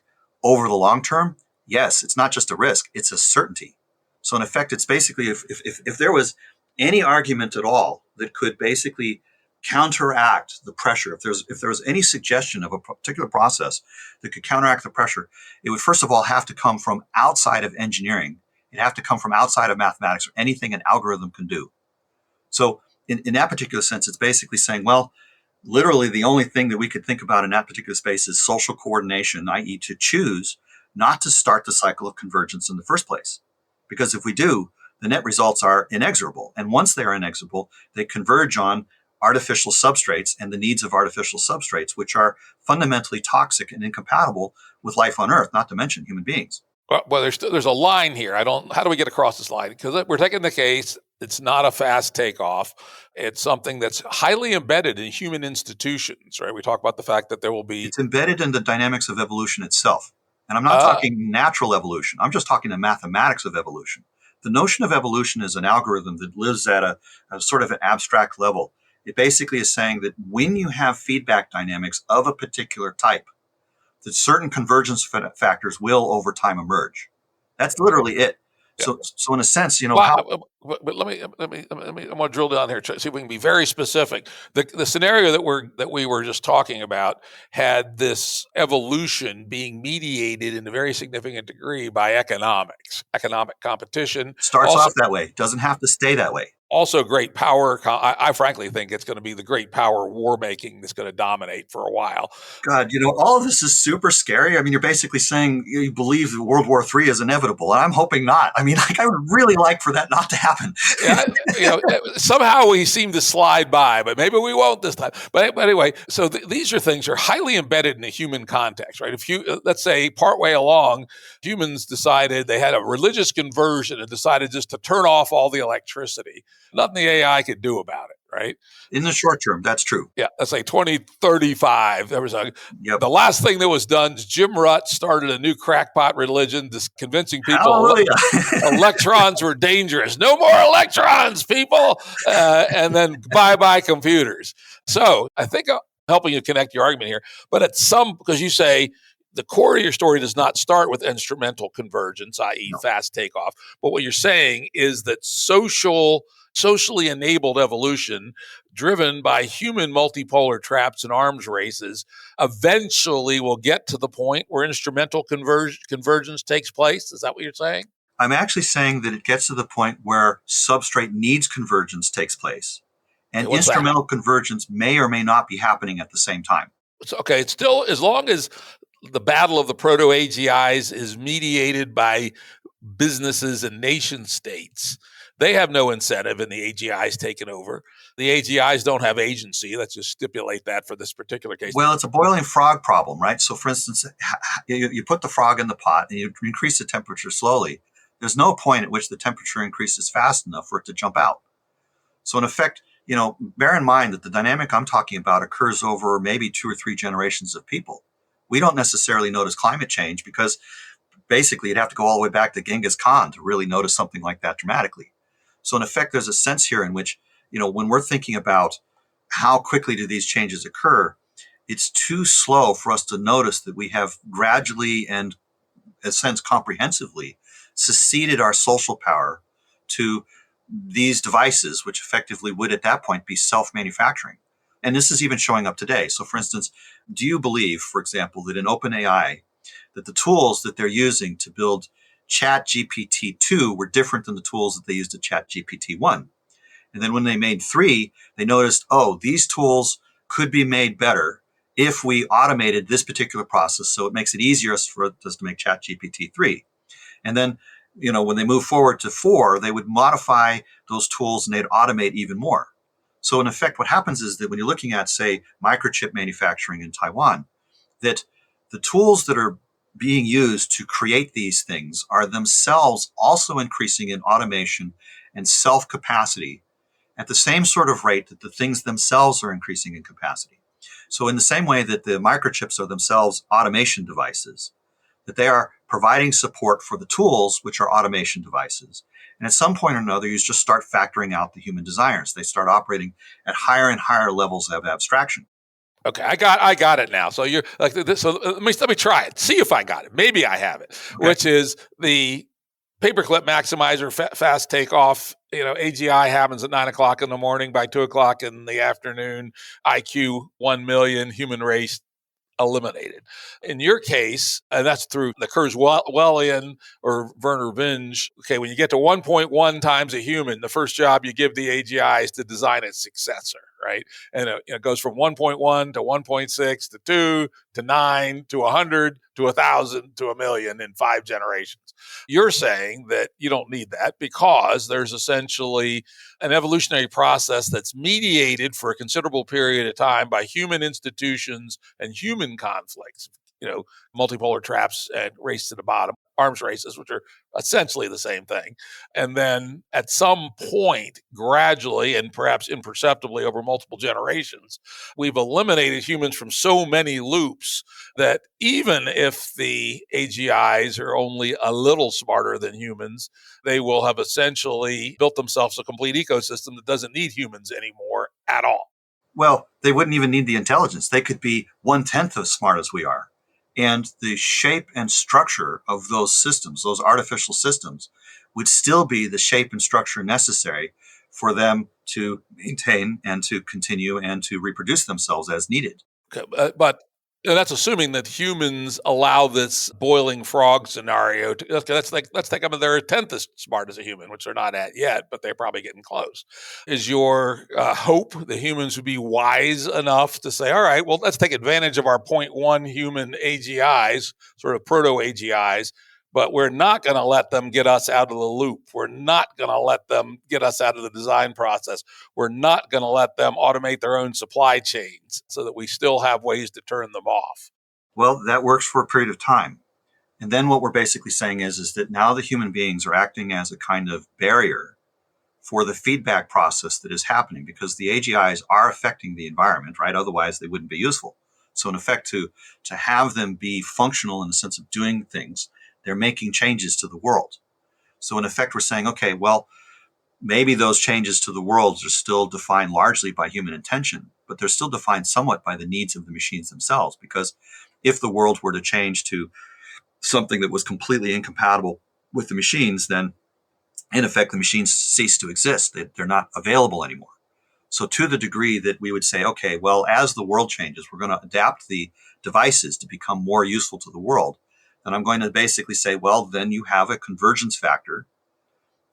Speaker 2: over the long term? Yes, it's not just a risk, it's a certainty. So in effect, it's basically, if there was any argument at all that could basically counteract the pressure, if there was any suggestion of a particular process that could counteract the pressure, it would first of all have to come from outside of engineering. It'd have to come from outside of mathematics or anything an algorithm can do. So in that particular sense, it's basically saying, well, literally the only thing that we could think about in that particular space is social coordination, i.e. to choose not to start the cycle of convergence in the first place. Because if we do, the net results are inexorable. And once they are inexorable, they converge on artificial substrates and the needs of artificial substrates, which are fundamentally toxic and incompatible with life on Earth, not to mention human beings.
Speaker 1: Well, there's a line here. How do we get across this line? Because we're taking the case, it's not a fast takeoff. It's something that's highly embedded in human institutions, right? We talk about the fact that there will be...
Speaker 2: It's embedded in the dynamics of evolution itself. And I'm not talking natural evolution. I'm just talking the mathematics of evolution. The notion of evolution is an algorithm that lives at a sort of an abstract level. It basically is saying that when you have feedback dynamics of a particular type, that certain convergence factors will over time emerge. That's literally it.
Speaker 1: Yeah.
Speaker 2: So in a sense,
Speaker 1: But let me, I want to drill down here, see if we can be very specific. The scenario that we were just talking about had this evolution being mediated in a very significant degree by economics, economic competition.
Speaker 2: Starts off that way. Doesn't have to stay that way.
Speaker 1: Also, great power. I frankly think it's going to be the great power war making that's going to dominate for a while.
Speaker 2: God, all of this is super scary. I mean, you're basically saying you believe that World War III is inevitable, and I'm hoping not. I mean, I would really like for that not to happen.
Speaker 1: Yeah, somehow we seem to slide by, but maybe we won't this time. But anyway, so these are things that are highly embedded in a human context, right? If you, let's say, partway along, humans decided they had a religious conversion and decided just to turn off all the electricity. Nothing the AI could do about it, right?
Speaker 2: In the short term, that's true.
Speaker 1: Yeah, that's like 2035. There was the last thing that was done, Jim Rutt started a new crackpot religion, just convincing people electrons were dangerous. No more electrons, people. And then bye-bye computers. So I think I'm helping you connect your argument here. But because you say the core of your story does not start with instrumental convergence, i.e. fast takeoff. But what you're saying is that socially enabled evolution driven by human multipolar traps and arms races eventually will get to the point where instrumental convergence takes place. Is that what you're saying?
Speaker 2: I'm actually saying that it gets to the point where substrate needs convergence takes place. And instrumental convergence may or may not be happening at the same time.
Speaker 1: It's still, as long as the battle of the proto-AGIs is mediated by businesses and nation states, they have no incentive in the AGIs taking over. The AGIs don't have agency. Let's just stipulate that for this particular case.
Speaker 2: Well, it's a boiling frog problem, right? So, for instance, you put the frog in the pot and you increase the temperature slowly. There's no point at which the temperature increases fast enough for it to jump out. So, in effect, bear in mind that the dynamic I'm talking about occurs over maybe 2 or 3 generations of people. We don't necessarily notice climate change because basically you'd have to go all the way back to Genghis Khan to really notice something like that dramatically. So in effect, there's a sense here in which, when we're thinking about how quickly do these changes occur, it's too slow for us to notice that we have gradually and, in a sense, comprehensively seceded our social power to these devices, which effectively would at that point be self-manufacturing. And this is even showing up today. So for instance, do you believe, for example, that in OpenAI, that the tools that they're using to build ChatGPT-2 were different than the tools that they used at ChatGPT-1? And then when they made 3, they noticed, these tools could be made better if we automated this particular process. So it makes it easier for us to make ChatGPT-3. And then, when they move forward to 4, they would modify those tools and they'd automate even more. So in effect, what happens is that when you're looking at, say, microchip manufacturing in Taiwan, that the tools that are being used to create these things are themselves also increasing in automation and self-capacity at the same sort of rate that the things themselves are increasing in capacity. So in the same way that the microchips are themselves automation devices, that they are providing support for the tools, which are automation devices. And at some point or another, you just start factoring out the human desires. They start operating at higher and higher levels of abstraction.
Speaker 1: Okay, I got it now. So you're like this. So let me try it. See if I got it. Maybe I have it. Okay. Which is the paperclip maximizer, fast takeoff. AGI happens at 9:00 in the morning. By 2:00 in the afternoon, IQ 1 million, human race eliminated. In your case, and that's through the Kurzweilian or Werner Vinge. Okay, when you get to 1.1 times a human, the first job you give the AGI is to design its successor, right? And it goes from 1.1 to 1.6 to 2 to 9 to 100 to 1,000 to 1,000,000 in 5 generations. You're saying that you don't need that because there's essentially an evolutionary process that's mediated for a considerable period of time by human institutions and human conflicts, multipolar traps and race to the bottom. arms races, which are essentially the same thing. And then at some point, gradually and perhaps imperceptibly over multiple generations, we've eliminated humans from so many loops that even if the AGIs are only a little smarter than humans, they will have essentially built themselves a complete ecosystem that doesn't need humans anymore at all.
Speaker 2: Well, they wouldn't even need the intelligence. They could be 1/10 as smart as we are. And the shape and structure of those systems, those artificial systems, would still be the shape and structure necessary for them to maintain and to continue and to reproduce themselves as needed.
Speaker 1: Okay, but that's assuming that humans allow this boiling frog scenario to. Okay, let's think of they're a tenth as smart as a human, which they're not at yet, but they're probably getting close. Is your hope that humans would be wise enough to say, all right, well, let's take advantage of our point one human AGIs, sort of proto AGIs, but we're not going to let them get us out of the loop. We're not going to let them get us out of the design process. We're not going to let them automate their own supply chains so that we still have ways to turn them off.
Speaker 2: Well, that works for a period of time. And then what we're basically saying is that now the human beings are acting as a kind of barrier for the feedback process that is happening, because the AGIs are affecting the environment, right? Otherwise, they wouldn't be useful. So in effect, to have them be functional in the sense of doing things, they're making changes to the world. So in effect, we're saying, okay, well, maybe those changes to the world are still defined largely by human intention, but they're still defined somewhat by the needs of the machines themselves. Because if the world were to change to something that was completely incompatible with the machines, then in effect, the machines cease to exist. They're not available anymore. So to the degree that we would say, okay, well, as the world changes, we're going to adapt the devices to become more useful to the world. And I'm going to basically say, well, then you have a convergence factor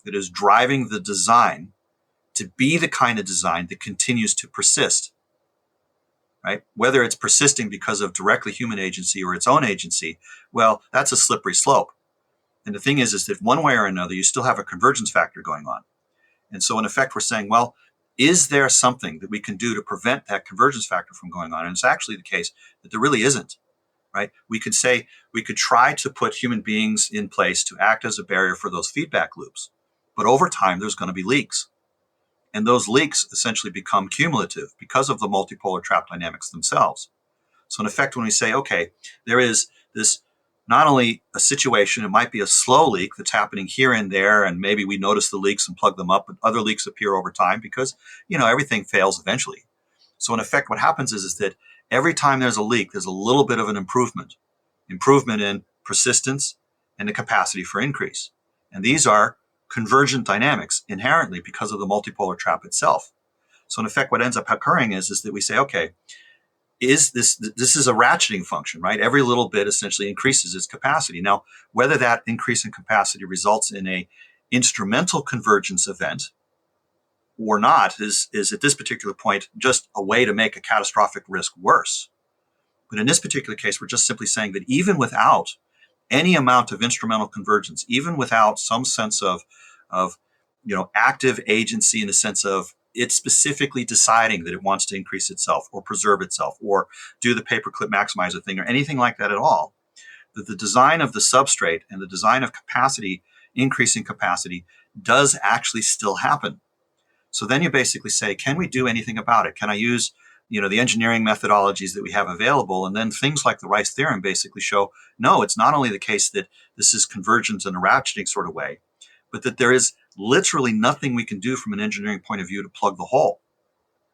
Speaker 2: that is driving the design to be the kind of design that continues to persist, right? Whether it's persisting because of directly human agency or its own agency, well, that's a slippery slope. And the thing is that one way or another, you still have a convergence factor going on. And so in effect, we're saying, well, is there something that we can do to prevent that convergence factor from going on? And it's actually the case that there really isn't. Right? We could say we could try to put human beings in place to act as a barrier for those feedback loops. But over time, there's going to be leaks. And those leaks essentially become cumulative because of the multipolar trap dynamics themselves. So in effect, when we say, okay, there is this not only a situation, it might be a slow leak that's happening here and there, and maybe we notice the leaks and plug them up, but other leaks appear over time because, everything fails eventually. So in effect, what happens is that every time there's a leak, there's a little bit of an improvement in persistence and the capacity for increase. And these are convergent dynamics inherently because of the multipolar trap itself. So in effect, what ends up occurring is that we say, okay, this is a ratcheting function, right? Every little bit essentially increases its capacity. Now, whether that increase in capacity results in a instrumental convergence event or not is at this particular point just a way to make a catastrophic risk worse. But in this particular case, we're just simply saying that even without any amount of instrumental convergence, even without some sense of active agency in the sense of it specifically deciding that it wants to increase itself or preserve itself or do the paperclip maximizer thing or anything like that at all, that the design of the substrate and the design of capacity, increasing capacity, does actually still happen. So then you basically say, can we do anything about it? Can I use the engineering methodologies that we have available? And then things like the Rice theorem basically show, no, it's not only the case that this is convergence in a ratcheting sort of way, but that there is literally nothing we can do from an engineering point of view to plug the hole,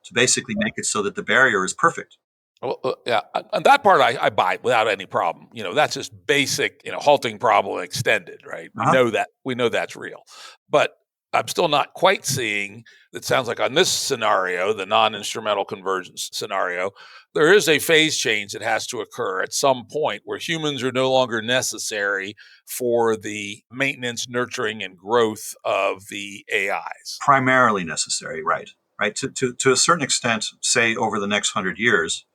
Speaker 2: to basically make it so that the barrier is perfect.
Speaker 1: Well, yeah, and that part I buy without any problem. That's just basic, halting problem extended, right? We know that's real, but I'm still not quite seeing. It sounds like on this scenario, the non-instrumental convergence scenario, there is a phase change that has to occur at some point where humans are no longer necessary for the maintenance, nurturing, and growth of the AIs.
Speaker 2: Primarily necessary, right? Right. To a certain extent, say over the next 100 years.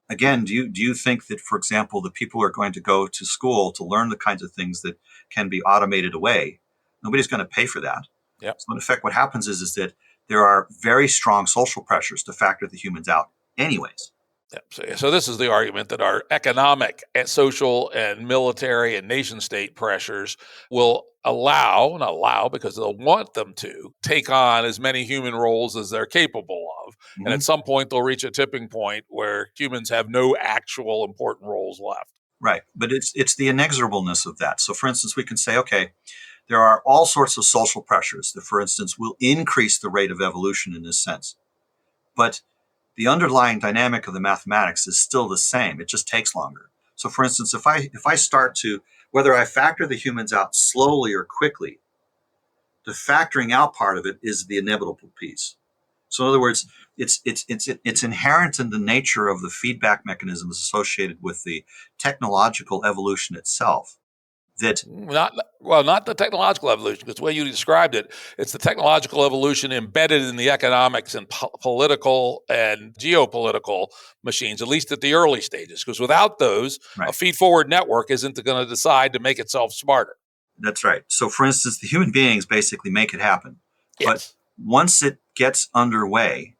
Speaker 2: Again, do you think that, for example, the people are going to go to school to learn the kinds of things that can be automated away? Nobody's going to pay for that.
Speaker 1: Yep.
Speaker 2: So in effect, what happens is that there are very strong social pressures to factor the humans out anyways.
Speaker 1: So this is the argument that our economic, and social, and military and nation state pressures will not allow because they'll want them to take on as many human roles as they're capable of.
Speaker 2: Mm-hmm.
Speaker 1: And at some point, they'll reach a tipping point where humans have no actual important roles left.
Speaker 2: Right. But it's the inexorableness of that. So, for instance, we can say, okay, there are all sorts of social pressures that, for instance, will increase the rate of evolution in this sense. But the underlying dynamic of the mathematics is still the same. It just takes longer. So, for instance, if I start to, whether I factor the humans out slowly or quickly, the factoring out part of it is the inevitable piece. So, in other words, it's inherent in the nature of the feedback mechanisms associated with the technological evolution itself.
Speaker 1: Not the technological evolution, because the way you described it, it's the technological evolution embedded in the economics and political and geopolitical machines, at least at the early stages. Because without those,
Speaker 2: right,
Speaker 1: a feed-forward network isn't going to decide to make itself smarter.
Speaker 2: That's right. So, for instance, the human beings basically make it happen.
Speaker 1: Yes.
Speaker 2: But once it gets underway,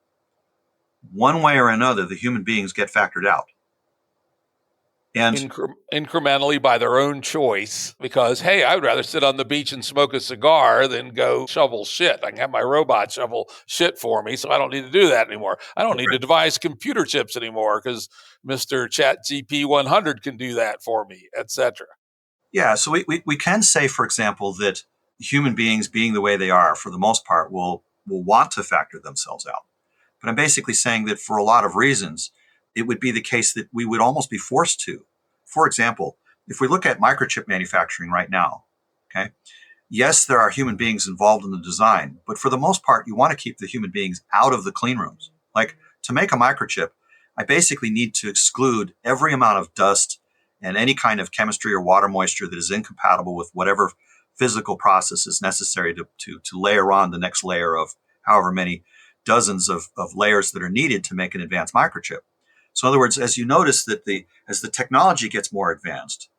Speaker 2: one way or another, the human beings get factored out. And
Speaker 1: incrementally by their own choice, because, hey, I would rather sit on the beach and smoke a cigar than go shovel shit. I can have my robot shovel shit for me, so I don't need to do that anymore. I don't need to devise computer chips anymore because Mr. ChatGPT 100 can do that for me, etc.
Speaker 2: Yeah, so we can say, for example, that human beings, being the way they are, for the most part, will want to factor themselves out. But I'm basically saying that for a lot of reasons, it would be the case that we would almost be forced to. For example, if we look at microchip manufacturing right now, okay, yes, there are human beings involved in the design, but for the most part, you want to keep the human beings out of the clean rooms. Like, to make a microchip, I basically need to exclude every amount of dust and any kind of chemistry or water moisture that is incompatible with whatever physical process is necessary to layer on the next layer of however many dozens of layers that are needed to make an advanced microchip. So, in other words, as you notice that as the technology gets more advanced,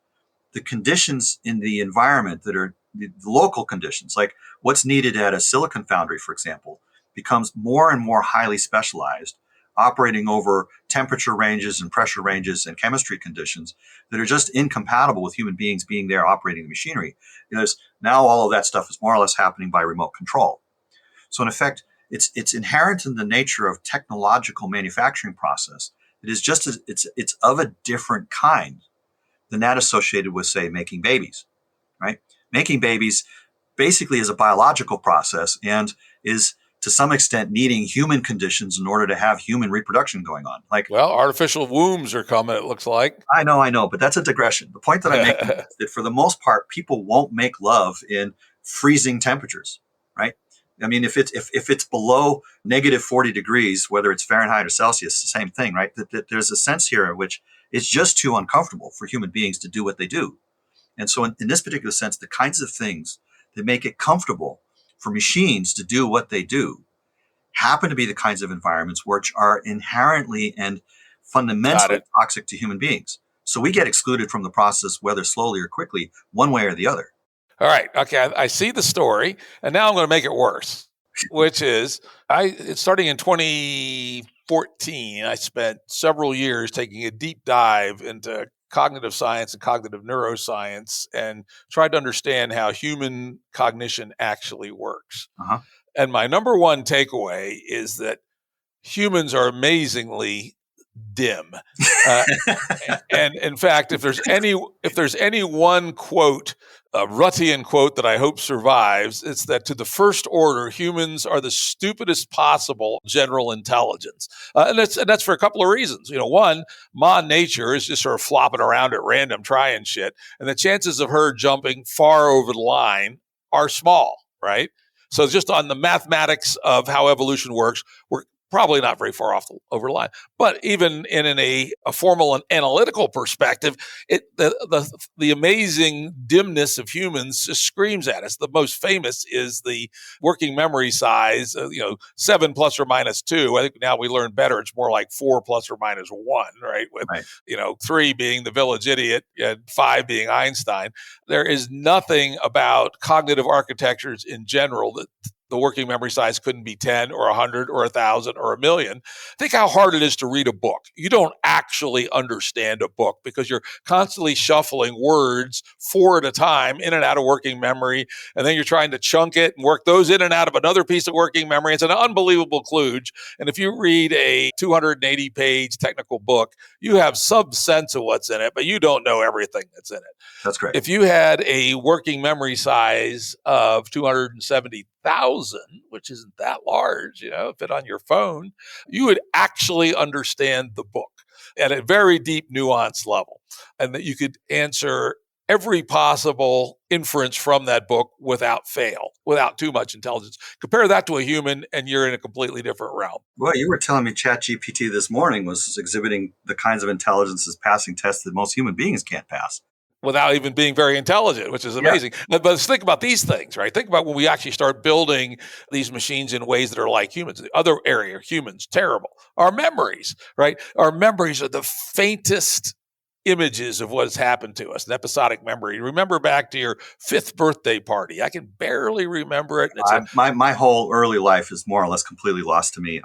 Speaker 2: the conditions in the environment that are the local conditions, like what's needed at a silicon foundry, for example, becomes more and more highly specialized, operating over temperature ranges and pressure ranges and chemistry conditions that are just incompatible with human beings being there operating the machinery. Because now all of that stuff is more or less happening by remote control. So, in effect, it's inherent in the nature of technological manufacturing process. It is just it's of a different kind than that associated with, say, making babies, right? Making babies basically is a biological process and is to some extent needing human conditions in order to have human reproduction going on.
Speaker 1: Artificial wombs are coming, it looks like.
Speaker 2: I know, but that's a digression. The point that I'm making is that for the most part, people won't make love in freezing temperatures, right? I mean, if it's below negative 40 degrees, whether it's Fahrenheit or Celsius, the same thing, right? That there's a sense here in which it's just too uncomfortable for human beings to do what they do. And so in this particular sense, the kinds of things that make it comfortable for machines to do what they do happen to be the kinds of environments which are inherently and fundamentally toxic to human beings. So we get excluded from the process, whether slowly or quickly, one way or the other.
Speaker 1: All right. Okay. I see the story, and now I'm going to make it worse, which is starting in 2014, I spent several years taking a deep dive into cognitive science and cognitive neuroscience and tried to understand how human cognition actually works.
Speaker 2: Uh-huh.
Speaker 1: And my number one takeaway is that humans are amazingly dim. And in fact, if there's any one quote, a Ruttian quote that I hope survives, it's that to the first order, humans are the stupidest possible general intelligence. And that's for a couple of reasons. One, Ma Nature is just sort of flopping around at random trying shit. And the chances of her jumping far over the line are small, right? So just on the mathematics of how evolution works, we're probably not very far off over the line. But even in a formal and analytical perspective, the amazing dimness of humans just screams at us. The most famous is the working memory size, 7 plus or minus 2. I think now we learn better. It's more like 4 plus or minus 1, right? With, 3 being the village idiot and 5 being Einstein. There is nothing about cognitive architectures in general the working memory size couldn't be 10 or 100 or 1,000 or 1,000,000. Think how hard it is to read a book. You don't actually understand a book because you're constantly shuffling words 4 at a time in and out of working memory, and then you're trying to chunk it and work those in and out of another piece of working memory. It's an unbelievable kludge. And if you read a 280-page technical book, you have some sense of what's in it, but you don't know everything that's in it.
Speaker 2: That's correct.
Speaker 1: If you had a working memory size of 270,000, which isn't that large, fit on your phone, you would actually understand the book at a very deep, nuanced level, and that you could answer every possible inference from that book without fail, without too much intelligence. Compare that to a human, and you're in a completely different realm.
Speaker 2: Well, you were telling me ChatGPT this morning was exhibiting the kinds of intelligences passing tests that most human beings can't pass.
Speaker 1: Without even being very intelligent, which is amazing. Yeah. But let's think about these things, right? Think about when we actually start building these machines in ways that are like humans. The other area, humans, terrible. Our memories, right? Our memories are the faintest images of what has happened to us, an episodic memory. Remember back to your 5th birthday party. I can barely remember it.
Speaker 2: My whole early life is more or less completely lost to me.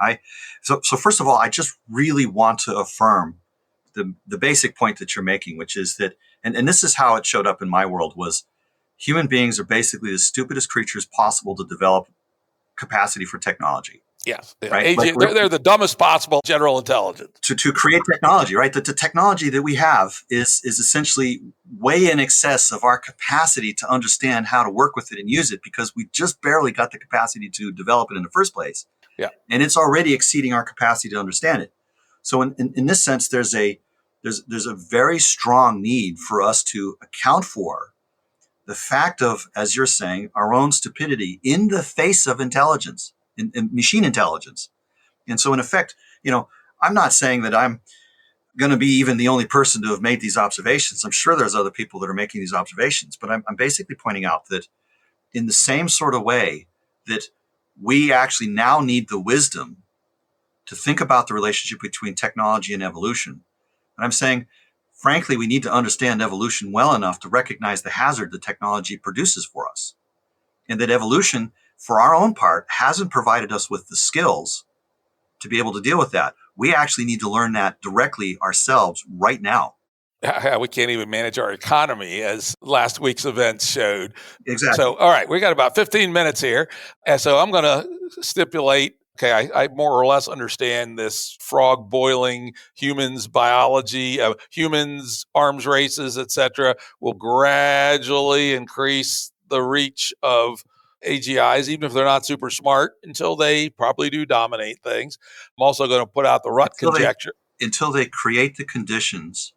Speaker 2: So first of all, I just really want to affirm the basic point that you're making, which is that, and this is how it showed up in my world, was human beings are basically the stupidest creatures possible to develop capacity for technology.
Speaker 1: Yes.
Speaker 2: Right?
Speaker 1: They're the dumbest possible general intelligence.
Speaker 2: To create technology, right? The technology that we have is essentially way in excess of our capacity to understand how to work with it and use it, because we just barely got the capacity to develop it in the first place.
Speaker 1: Yeah.
Speaker 2: And it's already exceeding our capacity to understand it. So in this sense, there's a very strong need for us to account for the fact of, as you're saying, our own stupidity in the face of intelligence, in machine intelligence. And so in effect, I'm not saying that I'm going to be even the only person to have made these observations. I'm sure there's other people that are making these observations, but I'm basically pointing out that in the same sort of way that we actually now need the wisdom to think about the relationship between technology and evolution. And I'm saying, frankly, we need to understand evolution well enough to recognize the hazard that technology produces for us. And that evolution, for our own part, hasn't provided us with the skills to be able to deal with that. We actually need to learn that directly ourselves right now.
Speaker 1: We can't even manage our economy, as last week's events showed.
Speaker 2: Exactly.
Speaker 1: So, all right, we got about 15 minutes here. And so I'm going to stipulate, okay, I more or less understand this frog boiling, humans biology, humans arms races, etc., will gradually increase the reach of AGIs, even if they're not super smart, until they probably do dominate things. I'm also going to put out the conjecture.
Speaker 2: Until they create the conditions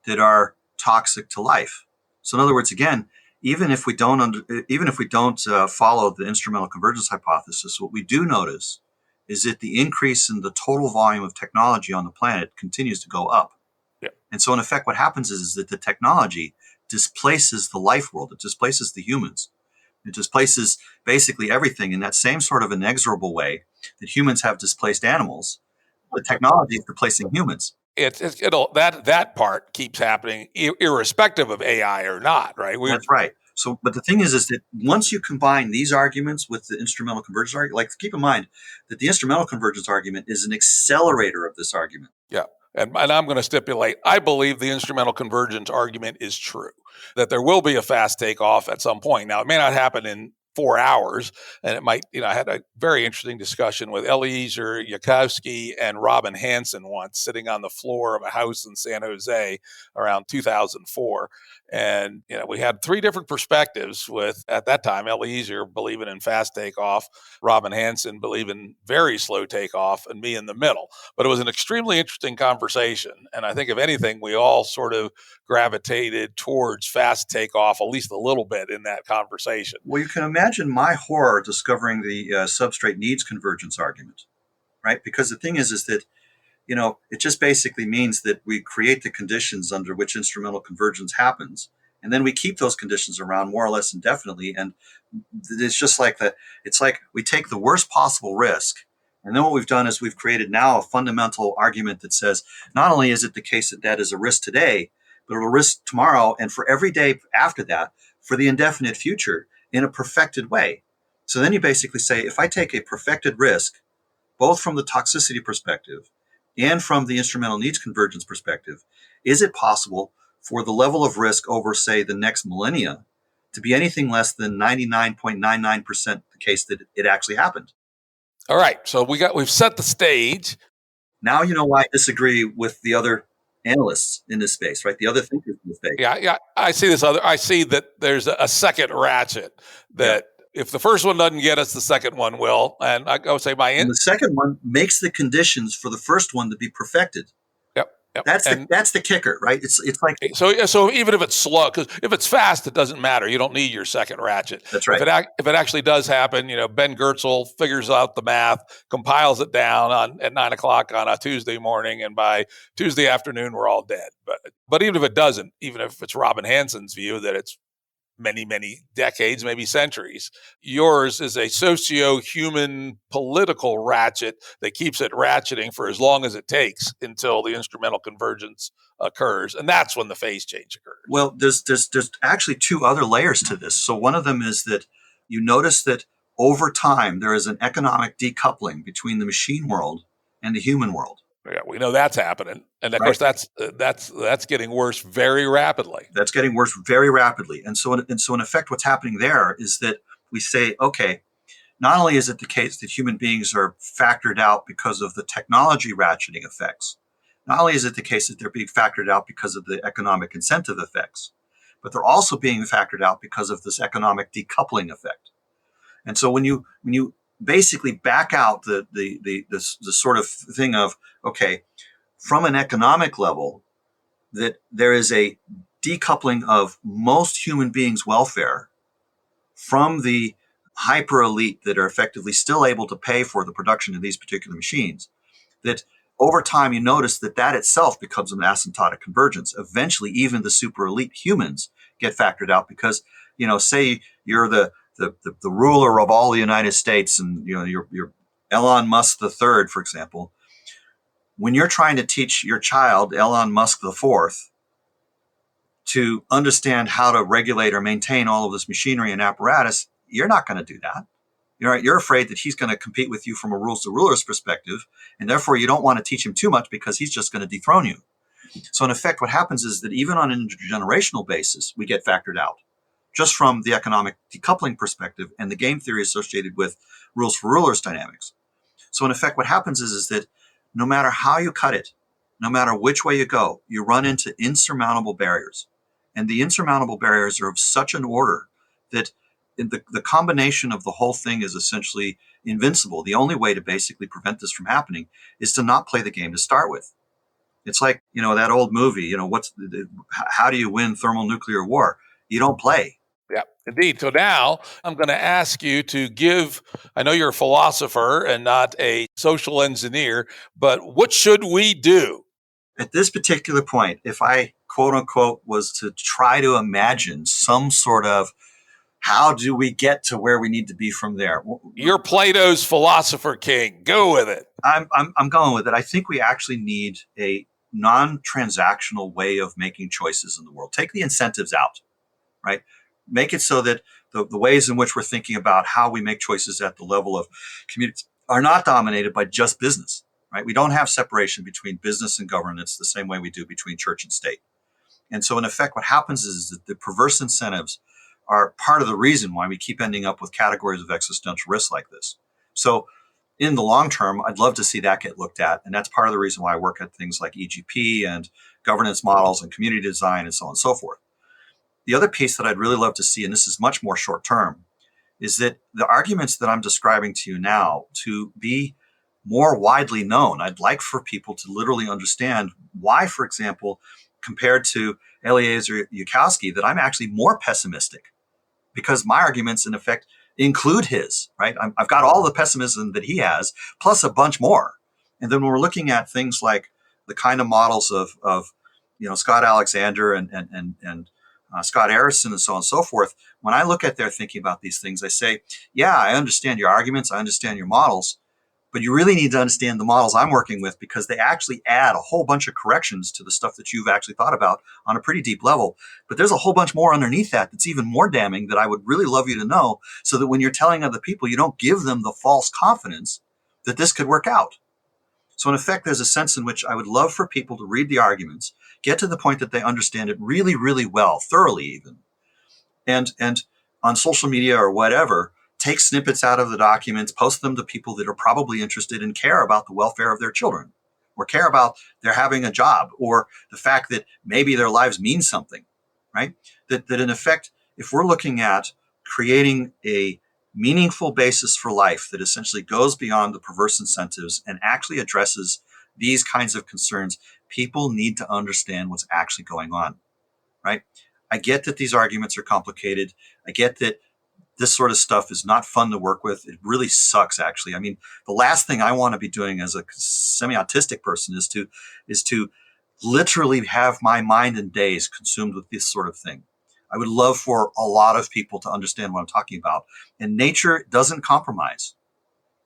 Speaker 2: that are toxic to life. So in other words, again, even if we don't follow the instrumental convergence hypothesis, what we do notice is that the increase in the total volume of technology on the planet continues to go up.
Speaker 1: Yeah.
Speaker 2: And so in effect, what happens is that the technology displaces the life world. It displaces the humans. It displaces basically everything in that same sort of inexorable way that humans have displaced animals. The technology is replacing humans.
Speaker 1: That part keeps happening irrespective of AI or not, right?
Speaker 2: That's right. So, but the thing is that once you combine these arguments with the instrumental convergence argument, keep in mind that the instrumental convergence argument is an accelerator of this argument.
Speaker 1: Yeah. And I'm going to stipulate, I believe the instrumental convergence argument is true, that there will be a fast takeoff at some point. Now, it may not happen in 4 hours, and it might, I had a very interesting discussion with Eliezer Yudkowsky and Robin Hanson once, sitting on the floor of a house in San Jose around 2004. And, we had 3 different perspectives with, at that time, Eliezer believing in fast takeoff, Robin Hanson believing very slow takeoff, and me in the middle. But it was an extremely interesting conversation. And I think, if anything, we all sort of gravitated towards fast takeoff, at least a little bit in that conversation.
Speaker 2: Well, you can imagine my horror discovering the substrate needs convergence argument, right? Because the thing is that, it just basically means that we create the conditions under which instrumental convergence happens, and then we keep those conditions around more or less indefinitely. And it's just like it's like we take the worst possible risk, and then what we've done is we've created now a fundamental argument that says, not only is it the case that is a risk today, but it'll risk tomorrow, and for every day after that, for the indefinite future, in a perfected way. So then you basically say, if I take a perfected risk, both from the toxicity perspective and from the instrumental needs convergence perspective, is it possible for the level of risk over, say, the next millennia to be anything less than 99.99% the case that it actually happened?
Speaker 1: All right. So we've set the stage.
Speaker 2: Now you know why I disagree with the other analysts in this space, right? The other thinkers in this space.
Speaker 1: Yeah. I see that there's a second ratchet that if the first one doesn't get us, the second one will. And I would say
Speaker 2: And the second one makes the conditions for the first one to be perfected.
Speaker 1: Yep.
Speaker 2: That's the kicker, right? It's like
Speaker 1: so even if it's slow, because if it's fast, it doesn't matter. You don't need your second ratchet.
Speaker 2: That's right.
Speaker 1: If it actually does happen, Ben Goertzel figures out the math, compiles it down at 9:00 on a Tuesday morning, and by Tuesday afternoon we're all dead. But even if it doesn't, even if it's Robin Hansen's view that it's many, many decades, maybe centuries. Yours is a socio-human political ratchet that keeps it ratcheting for as long as it takes until the instrumental convergence occurs. And that's when the phase change occurs.
Speaker 2: Well, there's actually two other layers to this. So one of them is that you notice that over time, there is an economic decoupling between the machine world and the human world.
Speaker 1: Yeah, we know that's happening, and of course that's getting worse very rapidly.
Speaker 2: That's getting worse very rapidly, and so in effect, what's happening there is that we say, okay, not only is it the case that human beings are factored out because of the technology ratcheting effects, not only is it the case that they're being factored out because of the economic incentive effects, but they're also being factored out because of this economic decoupling effect. And so when you basically back out the sort of thing of, okay, from an economic level, that there is a decoupling of most human beings' welfare from the hyper elite that are effectively still able to pay for the production of these particular machines, that over time you notice that itself becomes an asymptotic convergence. Eventually, even the super elite humans get factored out because, say you're the ruler of all the United States, and you're Elon Musk the third, for example. When you're trying to teach your child Elon Musk the fourth to understand how to regulate or maintain all of this machinery and apparatus, you're not going to do that. You're afraid that he's going to compete with you from a rules to rulers perspective, and therefore you don't want to teach him too much because he's just going to dethrone you. So in effect, what happens is that even on an intergenerational basis, we get factored out, just from the economic decoupling perspective and the game theory associated with rules for rulers dynamics. So in effect, what happens is that no matter how you cut it, no matter which way you go, you run into insurmountable barriers. And the insurmountable barriers are of such an order that the combination of the whole thing is essentially invincible. The only way to basically prevent this from happening is to not play the game to start with. It's like, that old movie, how do you win thermonuclear war? You don't play.
Speaker 1: Yeah, indeed. So now I'm going to ask you to give, I know you're a philosopher and not a social engineer, but what should we do?
Speaker 2: At this particular point, if I, quote unquote, was to try to imagine some sort of how do we get to where we need to be from there?
Speaker 1: You're Plato's philosopher king. Go with it.
Speaker 2: I'm going with it. I think we actually need a non-transactional way of making choices in the world. Take the incentives out, right? Make it so that the ways in which we're thinking about how we make choices at the level of communities are not dominated by just business, right? We don't have separation between business and governance the same way we do between church and state. And so in effect, what happens is that the perverse incentives are part of the reason why we keep ending up with categories of existential risk like this. So in the long term, I'd love to see that get looked at. And that's part of the reason why I work at things like EGP and governance models and community design and so on and so forth. The other piece that I'd really love to see, and this is much more short term, is that the arguments that I'm describing to you now to be more widely known. I'd like for people to literally understand why, for example, compared to Eliezer Yudkowsky, that I'm actually more pessimistic because my arguments, in effect, include his, right? I've got all the pessimism that he has, plus a bunch more. And then when we're looking at things like the kind of models of Scott Alexander and Scott Arison and so on and so forth, when I look at their thinking about these things, I say, yeah, I understand your arguments, I understand your models, But you really need to understand the models I'm working with, because they actually add a whole bunch of corrections to the stuff that you've actually thought about on a pretty deep level. But there's a whole bunch more underneath that that's even more damning that I would really love you to know, so that when you're telling other people, you don't give them the false confidence that this could work out. So in effect, there's a sense in which I would love for people to read the arguments, get to the point that they understand it really, really well, thoroughly even, and on social media or whatever, take snippets out of the documents, post them to people that are probably interested and care about the welfare of their children, or care about their having a job, or the fact that maybe their lives mean something, right? That in effect, if we're looking at creating a meaningful basis for life that essentially goes beyond the perverse incentives and actually addresses these kinds of concerns, people need to understand what's actually going on, right? I get that these arguments are complicated. I get that this sort of stuff is not fun to work with. It really sucks, actually. I mean, the last thing I want to be doing as a semi-autistic person is to literally have my mind and days consumed with this sort of thing. I would love for a lot of people to understand what I'm talking about. And nature doesn't compromise.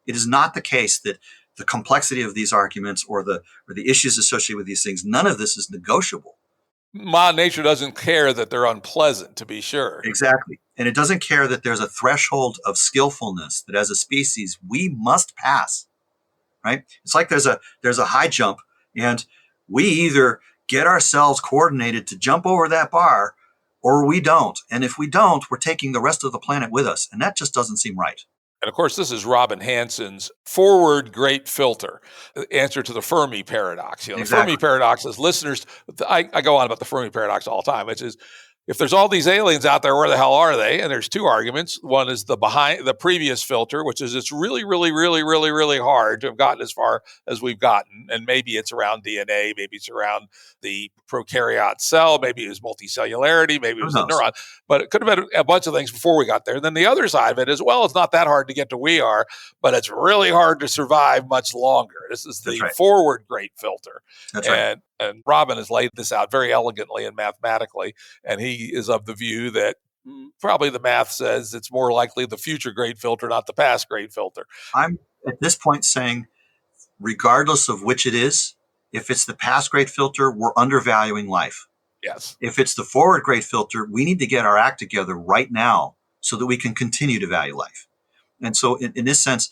Speaker 2: It is not the case that the complexity of these arguments or the issues associated with these things, none of this is negotiable.
Speaker 1: Nature doesn't care that they're unpleasant, to be sure.
Speaker 2: Exactly. And it doesn't care that there's a threshold of skillfulness that as a species we must pass, right? It's like there's a high jump, and we either get ourselves coordinated to jump over that bar or we don't. And if we don't, we're taking the rest of the planet with us. And that just doesn't seem right.
Speaker 1: And of course, this is Robin Hansen's forward great filter, the answer to the Fermi paradox. You know,
Speaker 2: Exactly.
Speaker 1: The Fermi paradox, as listeners, I go on about the Fermi paradox all the time, which is, if there's all these aliens out there, where the hell are they? And there's two arguments. One is the previous filter, which is it's really, really, really, really, really hard to have gotten as far as we've gotten. And maybe it's around DNA, maybe it's around the prokaryote cell, maybe it was multicellularity, maybe it was the neuron, but it could have been a bunch of things before we got there. And then the other side of it is, well, it's not that hard to get to we are, but it's really hard to survive much longer. This is the forward great filter.
Speaker 2: That's right.
Speaker 1: And Robin has laid this out very elegantly and mathematically, and he is of the view that probably the math says it's more likely the future great filter, not the past great filter.
Speaker 2: I'm at this point saying, regardless of which it is, if it's the past great filter, we're undervaluing life.
Speaker 1: Yes.
Speaker 2: If it's the forward great filter, we need to get our act together right now so that we can continue to value life. And so in this sense,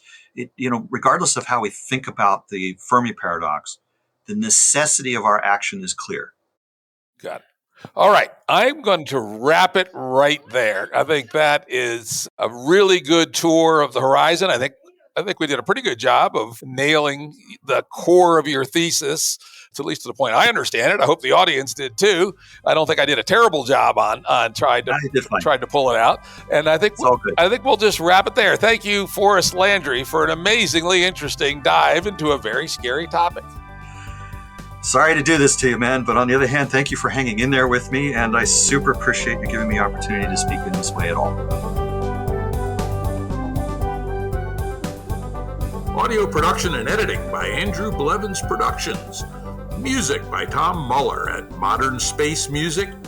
Speaker 2: regardless of how we think about the Fermi paradox, the necessity of our action is clear.
Speaker 1: Got it. All right. I'm going to wrap it right there. I think that is a really good tour of the horizon. I think we did a pretty good job of nailing the core of your thesis, at least to the point I understand it. I hope the audience did too. I don't think I did a terrible job on trying to pull it out. And I think we'll just wrap it there. Thank you, Forrest Landry, for an amazingly interesting dive into a very scary topic.
Speaker 2: Sorry to do this to you, man, but on the other hand, thank you for hanging in there with me, and I super appreciate you giving me the opportunity to speak in this way at all.
Speaker 1: Audio production and editing by Andrew Blevins Productions. Music by Tom Muller at Modern Space Music